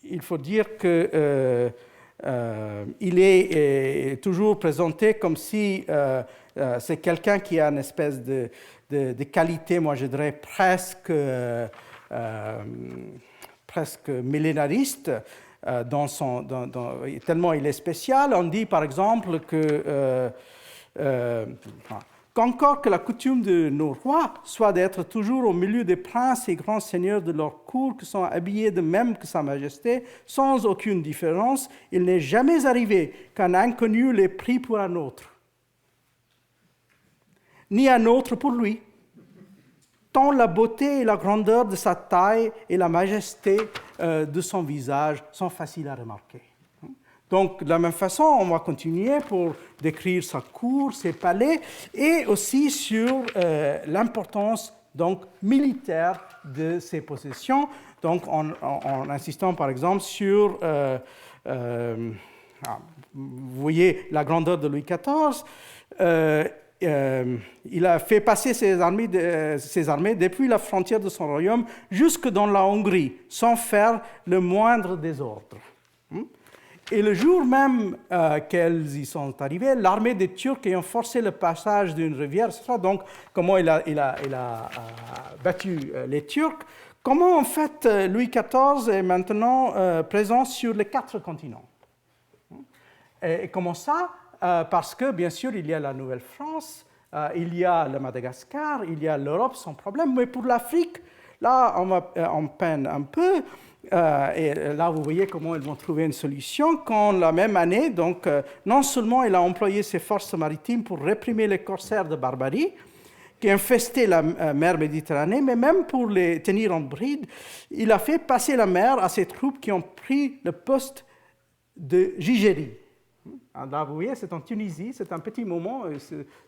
Speaker 1: il faut dire qu'il est toujours présenté comme si c'est quelqu'un qui a une espèce de qualité, moi je dirais presque millénariste, tellement il est spécial. On dit par exemple que qu'encore que la coutume de nos rois soit d'être toujours au milieu des princes et grands seigneurs de leur cour qui sont habillés de même que Sa Majesté, sans aucune différence, il n'est jamais arrivé qu'un inconnu l'ait pris pour un autre, ni un autre pour lui. Tant la beauté et la grandeur de sa taille et la majesté de son visage sont faciles à remarquer. Donc, de la même façon, on va continuer pour décrire sa cour, ses palais, et aussi sur l'importance donc, militaire de ses possessions, donc en insistant par exemple sur, vous voyez la grandeur de Louis XIV, il a fait passer ses armées depuis la frontière de son royaume jusque dans la Hongrie, sans faire le moindre désordre. Et le jour même qu'elles y sont arrivées, l'armée des Turcs ayant forcé le passage d'une rivière, etc., donc comment il a battu les Turcs, comment en fait Louis XIV est maintenant présent sur les 4 continents. Et comment ça? Parce que bien sûr il y a la Nouvelle-France, il y a le Madagascar, il y a l'Europe sans problème, mais pour l'Afrique, là on peine un peu. Et là, vous voyez comment ils vont trouver une solution quand la même année, donc, non seulement il a employé ses forces maritimes pour réprimer les corsaires de Barbarie, qui infestaient la mer Méditerranée, mais même pour les tenir en bride, il a fait passer la mer à ses troupes qui ont pris le poste de Gigérie. Là, vous voyez, c'est en Tunisie, c'est un petit moment,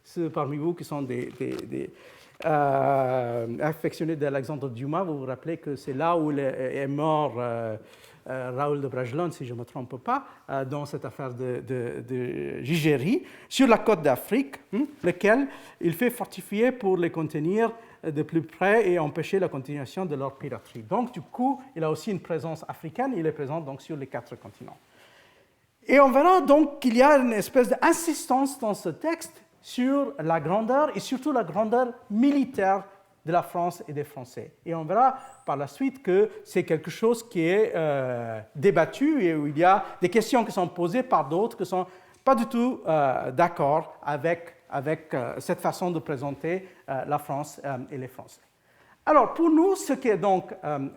Speaker 1: ceux parmi vous qui sont des affectionné d'Alexandre Dumas, vous vous rappelez que c'est là où est mort Raoul de Bragelonne, si je ne me trompe pas, dans cette affaire de Gigérie, sur la côte d'Afrique, lequel il fait fortifier pour les contenir de plus près et empêcher la continuation de leur piraterie. Donc, du coup, il a aussi une présence africaine, il est présent donc sur les 4 continents. Et on verra donc qu'il y a une espèce d'insistance dans ce texte sur la grandeur et surtout la grandeur militaire de la France et des Français. Et on verra par la suite que c'est quelque chose qui est débattu et où il y a des questions qui sont posées par d'autres qui ne sont pas du tout d'accord avec cette façon de présenter la France et les Français. Alors, pour nous, ce qui est donc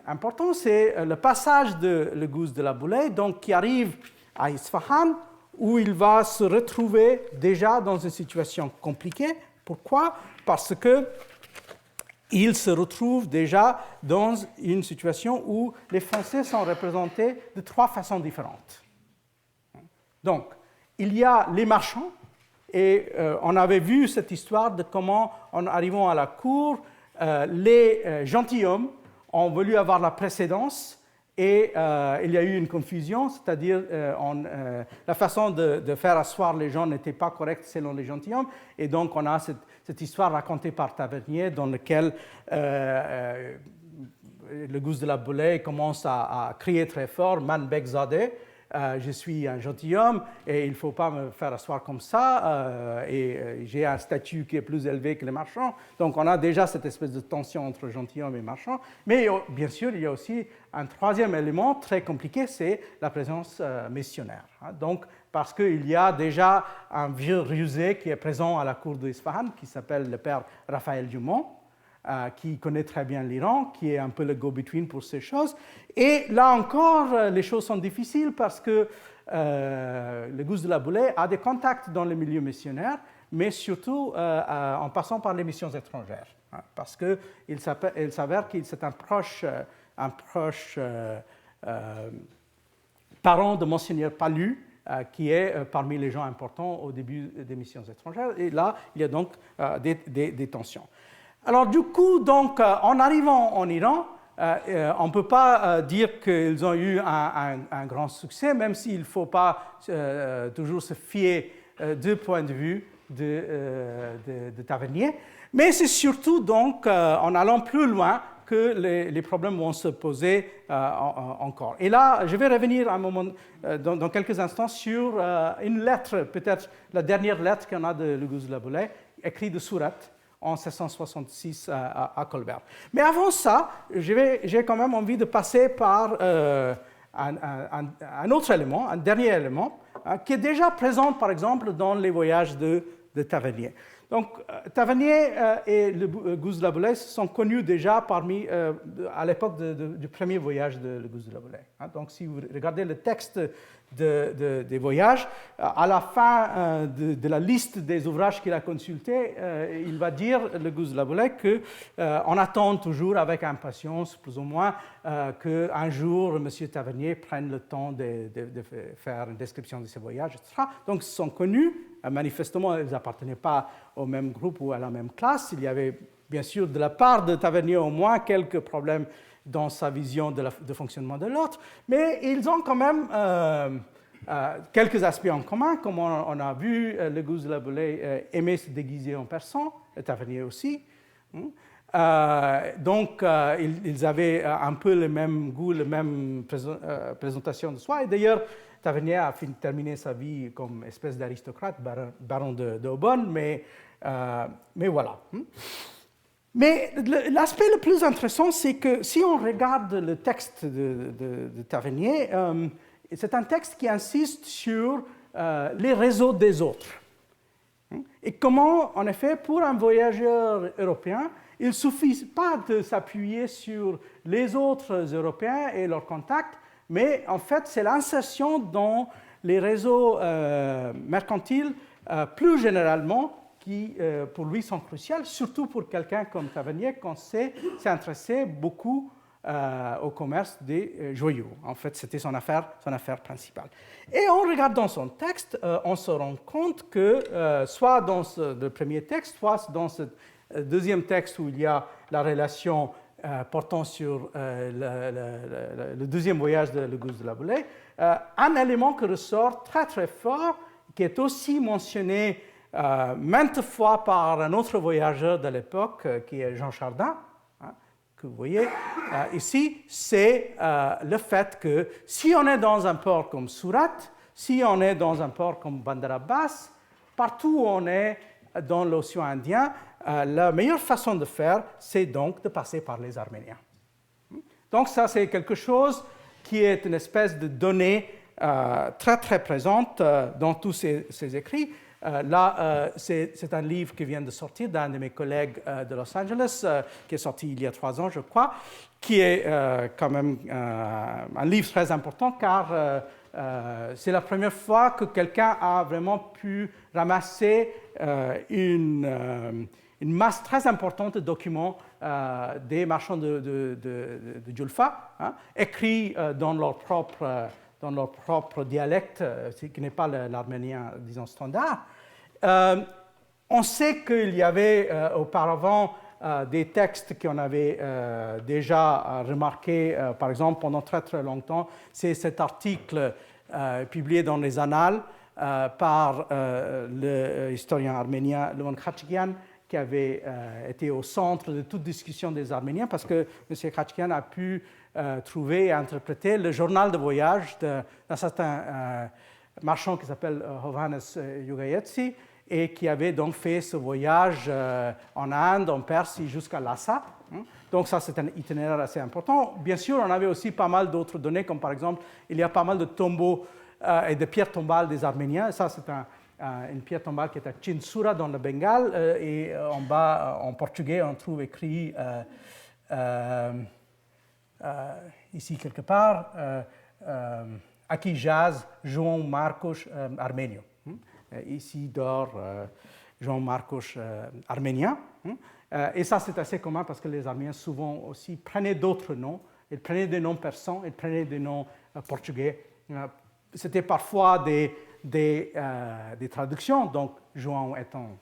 Speaker 1: important, c'est le passage de le Guz de la Boulaye, donc qui arrive à Isfahan, où il va se retrouver déjà dans une situation compliquée. Pourquoi? Parce qu'il se retrouve déjà dans une situation où les Français sont représentés de 3 façons différentes. Donc, il y a les marchands, et on avait vu cette histoire de comment, en arrivant à la cour, les gentilshommes ont voulu avoir la précédence et il y a eu une confusion, c'est-à-dire la façon de faire asseoir les gens n'était pas correcte selon les gentilshommes, et donc on a cette histoire racontée par Tavernier dans laquelle le Guz de la Boulaye commence à crier très fort « Man bek zadeh », je suis un gentilhomme et il ne faut pas me faire asseoir comme ça, et j'ai un statut qui est plus élevé que les marchands. Donc on a déjà cette espèce de tension entre gentilhomme et marchand. Mais bien sûr, il y a aussi un troisième élément très compliqué, c'est la présence missionnaire. Donc, parce qu'il y a déjà un vieux rusé qui est présent à la cour d'Isfahan, qui s'appelle le père Raphaël Dumont, qui connaît très bien l'Iran, qui est un peu le go-between pour ces choses. Et là encore, les choses sont difficiles parce que le Guz de la Boulaye a des contacts dans le milieu missionnaire, mais surtout en passant par les missions étrangères. Parce qu'il s'avère qu'il c'est un proche parent de Monseigneur Palu, qui est parmi les gens importants au début des missions étrangères. Et là, il y a donc des tensions. Alors du coup, donc, en arrivant en Iran, on ne peut pas dire qu'ils ont eu un grand succès, même s'il ne faut pas toujours se fier du point de vue de Tavernier. Mais c'est surtout donc en allant plus loin que les problèmes vont se poser encore. Et là, je vais revenir un moment, dans quelques instants sur une lettre, peut-être la dernière lettre qu'on a de le Guz de la Boulaye, écrite de Surat, en 1666 à Colbert. Mais avant ça, j'ai quand même envie de passer par un autre élément, un dernier élément, qui est déjà présent, par exemple, dans les voyages de Tavernier. Donc, Tavernier et le Guz de la Boulaye sont connus déjà à l'époque du premier voyage de le Guz de la Boulaye. Donc, si vous regardez le texte des voyages, à la fin de la liste des ouvrages qu'il a consultés, il va dire, le Guz de la Boulaye, qu'on attend toujours avec impatience, plus ou moins, qu'un jour, M. Tavernier prenne le temps de faire une description de ses voyages, etc. Donc, ils sont connus. Manifestement, ils n'appartenaient pas au même groupe ou à la même classe. Il y avait, bien sûr, de la part de Tavernier au moins quelques problèmes dans sa vision de fonctionnement de l'autre, mais ils ont quand même quelques aspects en commun, comme on a vu, le Guz de la Boulaye aimait se déguiser en persan, et Tavernier aussi. Donc, ils avaient un peu le même goût, la même présentation de soi, et d'ailleurs, Tavernier a terminé sa vie comme espèce d'aristocrate, baron d'Aubonne, mais voilà. Mais l'aspect le plus intéressant, c'est que si on regarde le texte de Tavernier, c'est un texte qui insiste sur les réseaux des autres. Et comment, en effet, pour un voyageur européen, il ne suffit pas de s'appuyer sur les autres Européens et leurs contacts, mais en fait, c'est l'insertion dans les réseaux mercantiles plus généralement qui, pour lui, sont cruciales, surtout pour quelqu'un comme Tavernier, qu'on s'est intéressé beaucoup au commerce des joyaux. En fait, c'était son affaire principale. Et en regardant son texte, on se rend compte que, soit dans le premier texte, soit dans ce deuxième texte où il y a la relation portant sur le deuxième voyage de le Guz de la Boulaye, un élément qui ressort très très fort, qui est aussi mentionné maintes fois par un autre voyageur de l'époque, qui est Jean Chardin, que vous voyez ici, c'est le fait que si on est dans un port comme Surat, si on est dans un port comme Bandar Abbas, partout où on est dans l'océan Indien, la meilleure façon de faire, c'est donc de passer par les Arméniens. Donc ça, c'est quelque chose qui est une espèce de donnée très très présente dans tous ces écrits. Là, c'est un livre qui vient de sortir d'un de mes collègues de Los Angeles, qui est sorti il y a 3 ans, je crois, qui est quand même un livre très important, car c'est la première fois que quelqu'un a vraiment pu ramasser une masse très importante de documents des marchands de Julfa, écrits dans leur propre dialecte, qui n'est pas l'arménien, disons, standard. On sait qu'il y avait auparavant des textes qu'on avait déjà remarqués, par exemple, pendant très très longtemps. C'est cet article publié dans les Annales par le historien arménien Levon Khachikian, qui avait été au centre de toute discussion des Arméniens, parce que M. Khachikian a pu trouver et interpréter le journal de voyage d'un certain marchand qui s'appelle Hovhannes Yugayetsi, et qui avait donc fait ce voyage en Inde, en Perse, jusqu'à Lhasa. Donc ça, c'est un itinéraire assez important. Bien sûr, on avait aussi pas mal d'autres données, comme par exemple, il y a pas mal de tombeaux et de pierres tombales des Arméniens. Ça, c'est une pierre tombale qui est à Chinsura, dans le Bengale, et en bas, en portugais, on trouve écrit ici quelque part, Aqui jaz João Marcos Arménio. Ici dort João Marcos arménien. Et ça, c'est assez commun parce que les Arméniens souvent aussi prenaient d'autres noms. Ils prenaient des noms persans, ils prenaient des noms portugais. C'était parfois des traductions, donc João étant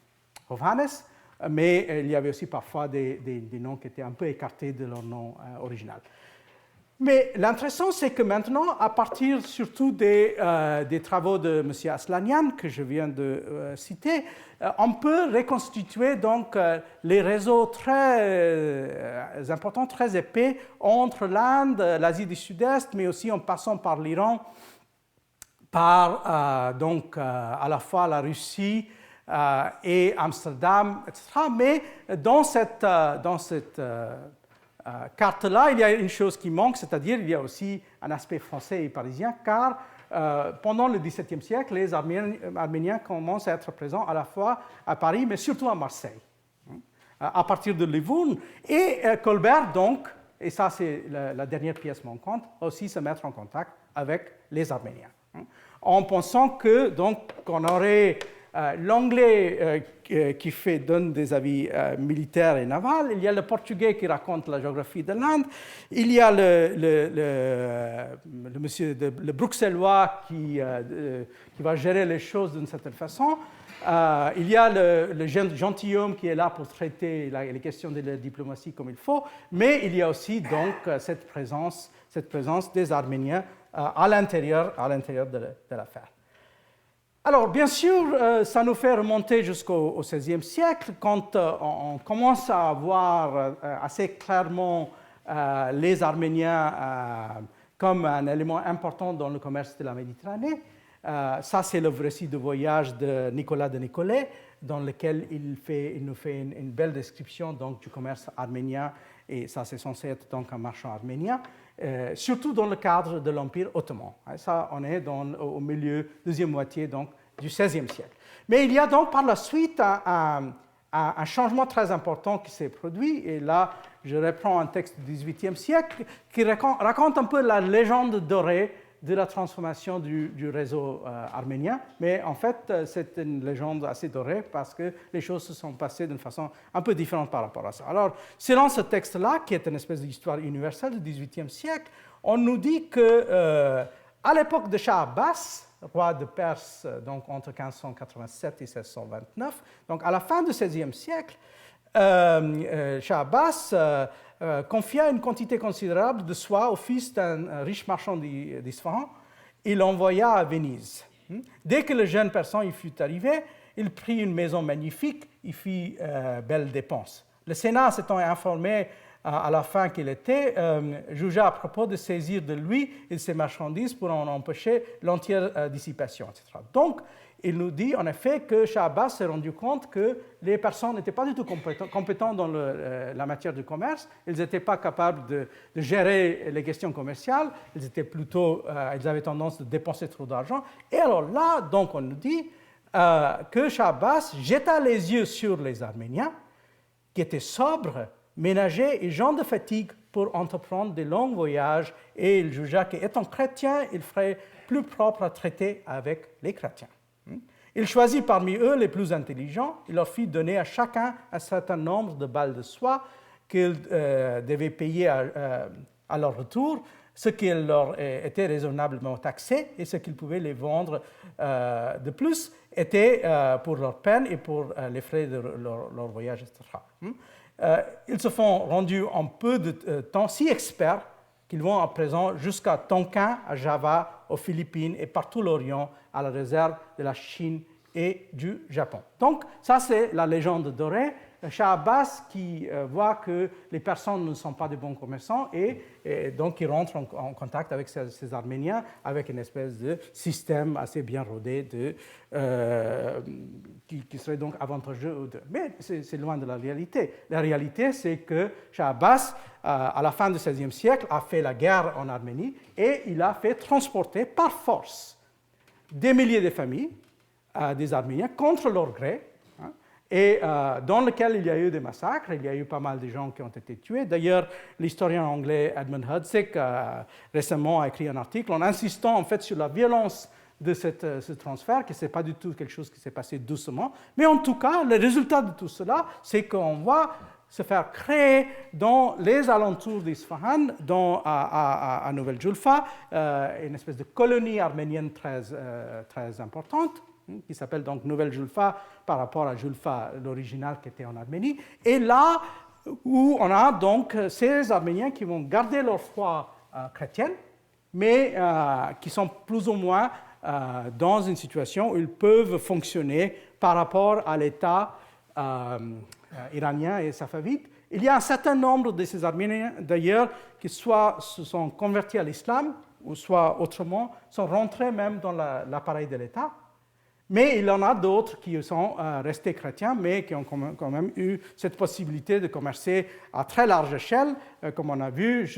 Speaker 1: Hovhannes, mais il y avait aussi parfois des noms qui étaient un peu écartés de leur nom original. Mais l'intéressant, c'est que maintenant, à partir surtout des travaux de M. Aslanian, que je viens de citer, on peut reconstituer donc les réseaux très importants, très épais, entre l'Inde, l'Asie du Sud-Est, mais aussi en passant par l'Iran, par donc à la fois la Russie et Amsterdam, etc. Mais dans cette carte-là, il y a une chose qui manque, c'est-à-dire il y a aussi un aspect français et parisien, car pendant le XVIIe siècle, les Arméniens commencent à être présents à la fois à Paris, mais surtout à Marseille, à partir de Livourne. Et Colbert, donc, et ça c'est la dernière pièce manquante, aussi se mettre en contact avec les Arméniens, en pensant que donc qu'on aurait l'anglais qui donne des avis militaires et navals, il y a le portugais qui raconte la géographie de l'Inde, il y a le bruxellois qui va gérer les choses d'une certaine façon, il y a le gentilhomme qui est là pour traiter les questions de la diplomatie comme il faut, mais il y a aussi donc cette présence des Arméniens à l'intérieur de l'affaire. Alors, bien sûr, ça nous fait remonter jusqu'au XVIe siècle, quand on commence à voir assez clairement les Arméniens comme un élément important dans le commerce de la Méditerranée. Ça, c'est le récit de voyage de Nicolas de Nicolet, dans lequel il nous fait une belle description donc, du commerce arménien, et ça, c'est censé être donc un marchand arménien. Surtout dans le cadre de l'Empire ottoman. Ça, on est au milieu, deuxième moitié donc, du XVIe siècle. Mais il y a donc par la suite un changement très important qui s'est produit, et là, je reprends un texte du XVIIIe siècle qui raconte un peu la légende dorée de la transformation du réseau arménien, mais en fait, c'est une légende assez dorée parce que les choses se sont passées d'une façon un peu différente par rapport à ça. Alors, selon ce texte-là, qui est une espèce d'histoire universelle du XVIIIe siècle, on nous dit que à l'époque de Shah Abbas, roi de Perse, donc entre 1587 et 1629, donc à la fin du XVIe siècle, Shah Abbas confia une quantité considérable de soie au fils d'un riche marchand d'Isfahan. Il l'envoya à Venise. Dès que le jeune persan y fut arrivé, il prit une maison magnifique, il fit belle dépense. Le Sénat s'étant informé à la fin qu'il était, jugea à propos de saisir de lui et de ses marchandises pour en empêcher l'entière dissipation, etc. Donc, il nous dit en effet que Shah Abbas s'est rendu compte que les personnes n'étaient pas du tout compétents dans la matière du commerce, ils n'étaient pas capables de gérer les questions commerciales, ils avaient tendance à dépenser trop d'argent. Et alors là, donc, on nous dit que Shah Abbas jeta les yeux sur les Arméniens, qui étaient sobres, ménagers et gens de fatigue pour entreprendre de longs voyages, et il jugea qu'étant chrétien, il ferait plus propre à traiter avec les chrétiens. Il choisit parmi eux les plus intelligents, il leur fit donner à chacun un certain nombre de balles de soie qu'ils devaient payer à leur retour, ce qui leur était raisonnablement taxé, et ce qu'ils pouvaient les vendre de plus était pour leur peine et pour les frais de leur voyage, etc. ils se font rendus en peu de temps si experts qu'ils vont à présent jusqu'à Tonkin, à Java, aux Philippines et partout l'Orient, à la réserve de la Chine et du Japon. Donc, ça, c'est la légende dorée. Shah Abbas qui voit que les personnes ne sont pas de bons commerçants et donc il rentre en contact avec ces Arméniens avec une espèce de système assez bien rodé qui serait donc avantageux d'eux. Mais c'est loin de la réalité. La réalité, c'est que Shah Abbas, à la fin du XVIe siècle, a fait la guerre en Arménie et il a fait transporter par force des milliers de familles des Arméniens contre leur gré, et dans lequel il y a eu des massacres, il y a eu pas mal de gens qui ont été tués. D'ailleurs, l'historien anglais Edmund Hudzik récemment a écrit un article en insistant en fait sur la violence de ce transfert, que ce n'est pas du tout quelque chose qui s'est passé doucement. Mais en tout cas, le résultat de tout cela, c'est qu'on va se faire créer dans les alentours d'Isfahan, à Nouvelle-Julfa, une espèce de colonie arménienne très importante, qui s'appelle donc Nouvelle-Julfa par rapport à Julfa, l'original qui était en Arménie. Et là où on a donc ces Arméniens qui vont garder leur foi chrétienne, mais qui sont plus ou moins dans une situation où ils peuvent fonctionner par rapport à l'État iranien et safavide. Il y a un certain nombre de ces Arméniens, d'ailleurs, qui soit se sont convertis à l'islam, ou soit autrement, sont rentrés même dans l'appareil de l'État. Mais il y en a d'autres qui sont restés chrétiens, mais qui ont quand même eu cette possibilité de commercer à très large échelle, comme on a vu,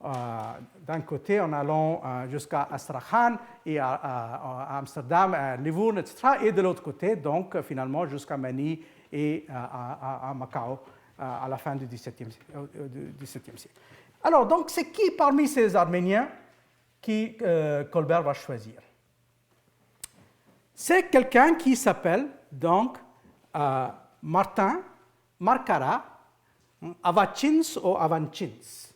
Speaker 1: d'un côté en allant jusqu'à Astrakhan et à Amsterdam, à Livourne, etc., et de l'autre côté, donc finalement jusqu'à Manille et à Macao à la fin du XVIIe siècle. Alors, donc, c'est qui parmi ces Arméniens qui Colbert va choisir? C'est quelqu'un qui s'appelle donc Martin Markara Avachins ou Avanchins.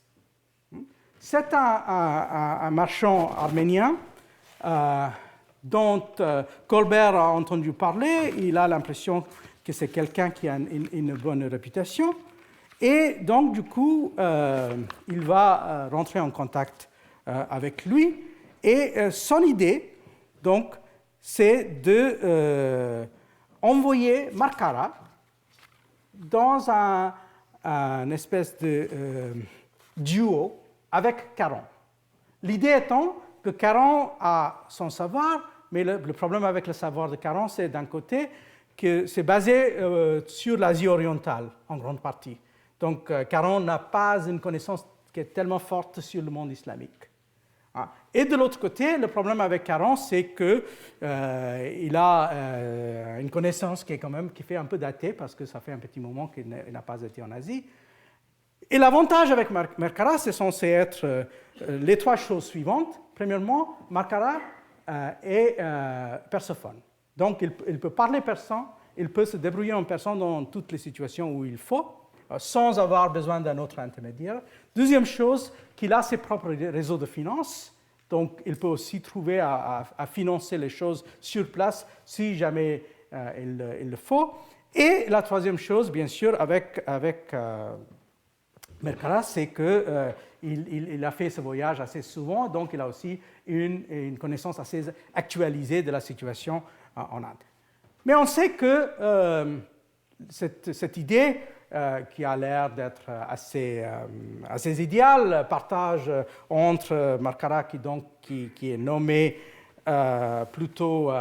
Speaker 1: C'est un marchand arménien dont Colbert a entendu parler. Il a l'impression que c'est quelqu'un qui a une bonne réputation. Et donc, du coup, il va rentrer en contact avec lui. Et son idée, donc, c'est d'envoyer Markara dans un espèce de duo avec Caron. L'idée étant que Caron a son savoir, mais le problème avec le savoir de Caron, c'est d'un côté que c'est basé sur l'Asie orientale, en grande partie. Donc, Caron n'a pas une connaissance qui est tellement forte sur le monde islamique. Et de l'autre côté, le problème avec Caron, c'est qu'il a une connaissance qui fait un peu datée, parce que ça fait un petit moment qu'il n'a pas été en Asie. Et l'avantage avec Markara, c'est censé être les trois choses suivantes. Premièrement, Markara est persophone. Donc, il peut parler persan, il peut se débrouiller en persan dans toutes les situations où il faut, sans avoir besoin d'un autre intermédiaire. Deuxième chose, qu'il a ses propres réseaux de finances. Donc, il peut aussi trouver à financer les choses sur place si jamais il le faut. Et la troisième chose, bien sûr, avec Markara, c'est qu'il a fait ce voyage assez souvent, donc il a aussi une connaissance assez actualisée de la situation en Inde. Mais on sait que cette idée, qui a l'air d'être assez idéale, partage entre Markara, qui est nommé plutôt...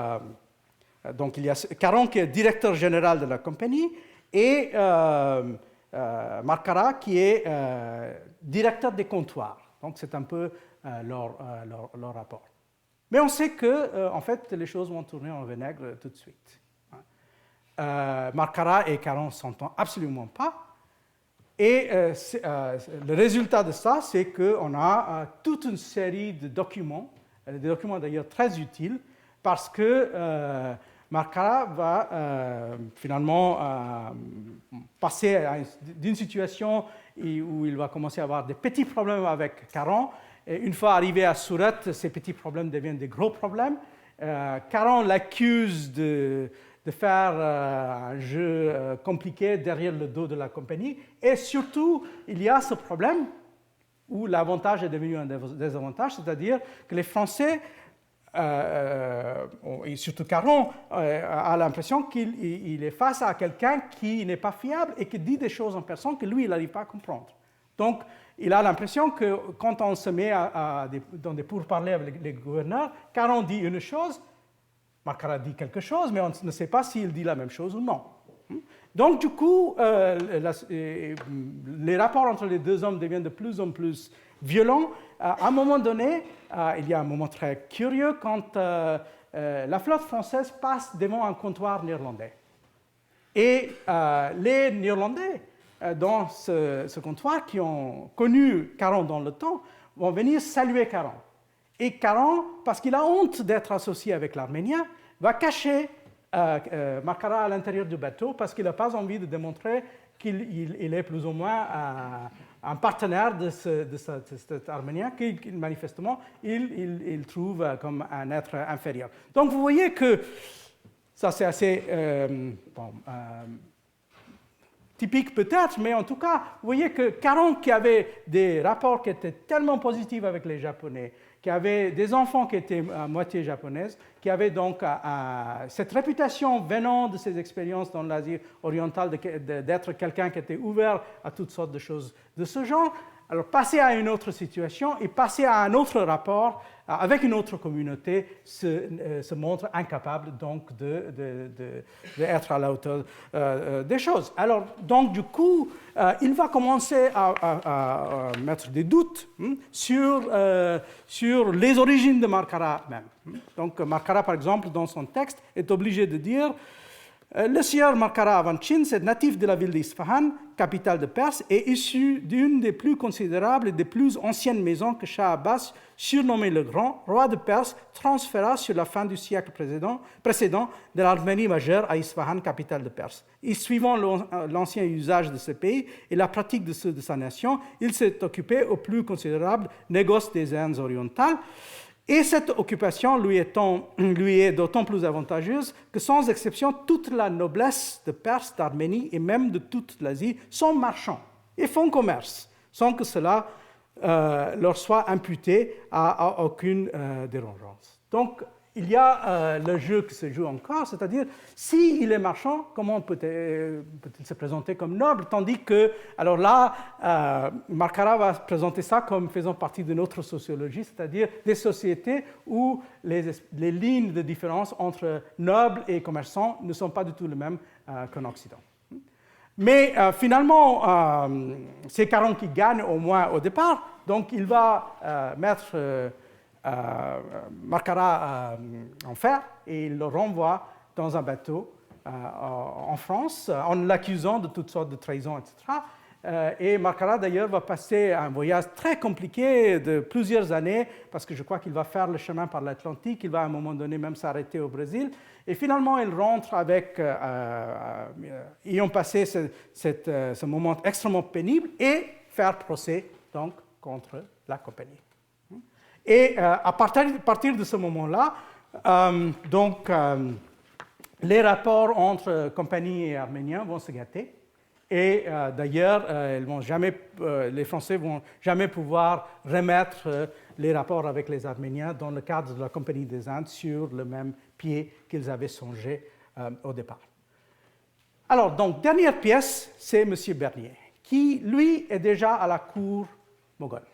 Speaker 1: donc il y a Caron qui est directeur général de la compagnie, et Markara qui est directeur des comptoirs. Donc c'est un peu leur rapport. Mais on sait que, en fait, les choses vont tourner en vinaigre tout de suite. Markara et Caron ne s'entendent absolument pas. Et le résultat de ça, c'est qu'on a toute une série de documents, des documents d'ailleurs très utiles, parce que Markara va finalement passer d'une situation où il va commencer à avoir des petits problèmes avec Caron. Et une fois arrivé à Surat, ces petits problèmes deviennent des gros problèmes. Caron l'accuse de faire un jeu compliqué derrière le dos de la compagnie. Et surtout, il y a ce problème où l'avantage est devenu un désavantage, c'est-à-dire que les Français, et surtout Caron, a l'impression qu'il est face à quelqu'un qui n'est pas fiable et qui dit des choses en personne que lui, il n'arrive pas à comprendre. Donc, il a l'impression que quand on se met dans des pourparlers avec les gouverneurs, Caron dit une chose, Marcara dit quelque chose, mais on ne sait pas s'il dit la même chose ou non. Donc, du coup, les rapports entre les deux hommes deviennent de plus en plus violents. À un moment donné, il y a un moment très curieux quand la flotte française passe devant un comptoir néerlandais. Et les Néerlandais, dans ce comptoir, qui ont connu Caron dans le temps, vont venir saluer Caron. Et Caron, parce qu'il a honte d'être associé avec l'Arménien, va cacher Marcara à l'intérieur du bateau parce qu'il n'a pas envie de démontrer qu'il est plus ou moins un partenaire de cet Arménien qu'il manifestement il trouve comme un être inférieur. Donc vous voyez que ça c'est assez typique peut-être, mais en tout cas, vous voyez que Caron, qui avait des rapports qui étaient tellement positifs avec les Japonais, qui avait des enfants qui étaient à moitié japonaises, qui avait donc cette réputation venant de ses expériences dans l'Asie orientale d'être quelqu'un qui était ouvert à toutes sortes de choses de ce genre. Alors, passer à une autre situation et passer à un autre rapport avec une autre communauté se montre incapable donc d'être à la hauteur des choses. Alors, donc, du coup, il va commencer à mettre des doutes sur les origines de Marcara même. Donc, Marcara, par exemple, dans son texte, est obligé de dire le sieur Marcara Avanchin, est natif de la ville d'Isfahan, capitale de Perse, et issu d'une des plus considérables et des plus anciennes maisons que Shah Abbas, surnommé le Grand, roi de Perse, transféra sur la fin du siècle précédent de l'Arménie majeure à Isfahan, capitale de Perse. Et suivant l'ancien usage de ce pays et la pratique de ceux de sa nation, il s'est occupé au plus considérable négoce des Indes orientales. Et cette occupation lui est d'autant plus avantageuse que, sans exception, toute la noblesse de Perse, d'Arménie et même de toute l'Asie sont marchands et font commerce, sans que cela leur soit imputé à aucune dérangeance. Donc, il y a le jeu qui se joue encore, c'est-à-dire, s'il est marchand, comment peut-il se présenter comme noble, tandis que, alors là, Marcara va présenter ça comme faisant partie de notre sociologie, c'est-à-dire des sociétés où les lignes de différence entre nobles et commerçants ne sont pas du tout les mêmes qu'en Occident. Mais finalement, c'est Caron qui gagne au moins au départ, donc il va mettre Marcara en fer et il le renvoie dans un bateau en France en l'accusant de toutes sortes de trahisons, etc. Et Marcara d'ailleurs va passer un voyage très compliqué de plusieurs années parce que je crois qu'il va faire le chemin par l'Atlantique, il va à un moment donné même s'arrêter au Brésil et finalement il rentre avec, ayant passé ce moment extrêmement pénible et faire procès donc contre la compagnie. Et à partir de ce moment-là, les rapports entre compagnie et Arméniens vont se gâter. Et d'ailleurs, les Français ne vont jamais pouvoir remettre les rapports avec les Arméniens dans le cadre de la Compagnie des Indes sur le même pied qu'ils avaient songé au départ. Alors, donc, dernière pièce, c'est M. Bernier, qui, lui, est déjà à la cour moghole.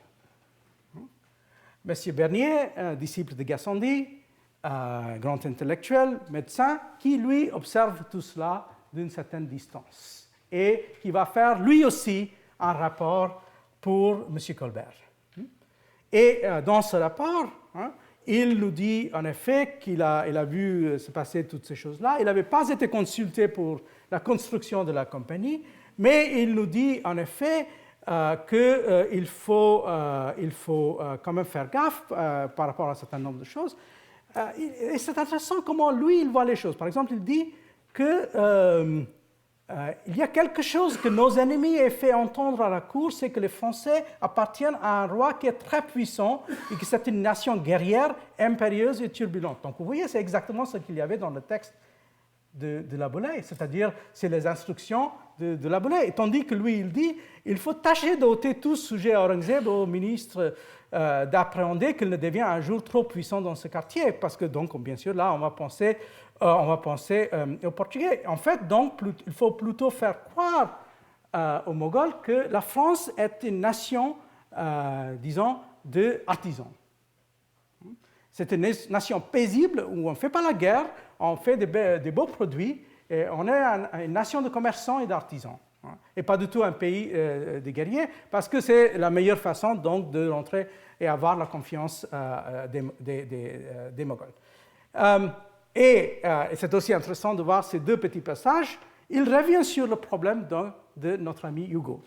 Speaker 1: M. Bernier, disciple de Gassendi, grand intellectuel, médecin, qui, lui, observe tout cela d'une certaine distance et qui va faire, lui aussi, un rapport pour M. Colbert. Et dans ce rapport, il nous dit, en effet, qu'il a vu se passer toutes ces choses-là. Il n'avait pas été consulté pour la construction de la compagnie, mais il nous dit, en effet, qu'il faut quand même faire gaffe par rapport à un certain nombre de choses. Et c'est intéressant comment lui, il voit les choses. Par exemple, il dit qu'il y a quelque chose que nos ennemis aient fait entendre à la cour, c'est que les Français appartiennent à un roi qui est très puissant et que c'est une nation guerrière, impérieuse et turbulente. Donc vous voyez, c'est exactement ce qu'il y avait dans le texte de la Boulay, c'est-à-dire c'est les instructions de la Boulay. Et tandis que lui, il dit il faut tâcher d'ôter tout sujet à Aurangzeb, au ministre, d'appréhender qu'il ne devient un jour trop puissant dans ce quartier, parce que donc, bien sûr, là, on va penser aux Portugais. En fait, donc, il faut plutôt faire croire aux Moghols que la France est une nation, disons, d'artisans. C'est une nation paisible où on ne fait pas la guerre, on fait des beaux produits, et on est une nation de commerçants et d'artisans, et pas du tout un pays de guerriers, parce que c'est la meilleure façon donc de rentrer et avoir la confiance des Moghols. Et c'est aussi intéressant de voir ces deux petits passages. Il revient sur le problème de notre ami Hugo.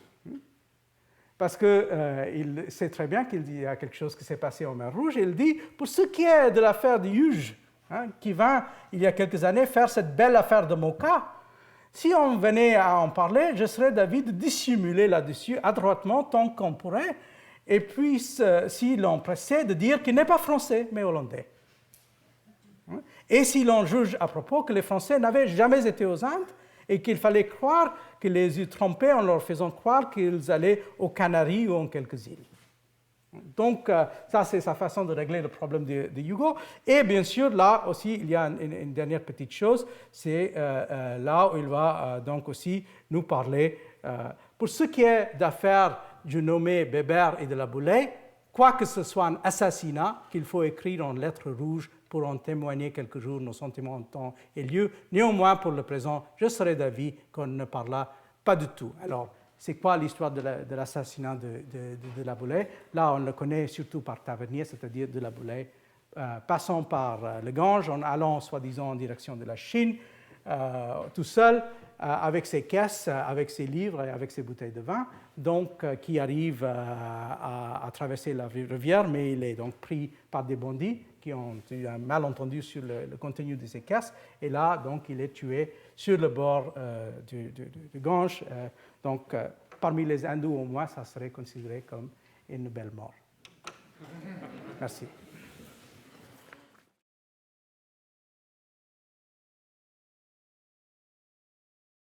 Speaker 1: Parce qu'il sait très bien qu'il y a quelque chose qui s'est passé en mer Rouge. Et il dit, pour ce qui est de l'affaire de Hugues, qui vint il y a quelques années faire cette belle affaire de Moka, si on venait à en parler, je serais d'avis de dissimuler là-dessus adroitement tant qu'on pourrait, et puis si l'on pressait de dire qu'il n'est pas français, mais hollandais. Et si l'on juge à propos que les Français n'avaient jamais été aux Indes, et qu'il fallait croire qu'il les eût trompés en leur faisant croire qu'ils allaient aux Canaries ou en quelques îles. Donc, ça, c'est sa façon de régler le problème de Hugo. Et bien sûr, là aussi, il y a une dernière petite chose, c'est là où il va donc aussi nous parler, pour ce qui est d'affaires du nommé Bébert et de la Boulay, quoi que ce soit un assassinat qu'il faut écrire en lettres rouges pour en témoigner quelques jours nos sentiments en temps et lieu. Néanmoins, pour le présent, je serais d'avis qu'on ne parle pas du tout. Alors, c'est quoi l'histoire de l'assassinat de la Boulay? Là, on le connaît surtout par Tavernier, c'est-à-dire de la Boulay, passant par le Gange, en allant, soi-disant, en direction de la Chine, tout seul, avec ses caisses, avec ses livres et avec ses bouteilles de vin, donc qui arrive à traverser la rivière, mais il est donc pris par des bandits qui ont eu un malentendu sur le contenu de ces caisses, et là, donc, il est tué sur le bord du Gange. Donc, parmi les hindous, au moins, ça serait considéré comme une belle mort. Merci.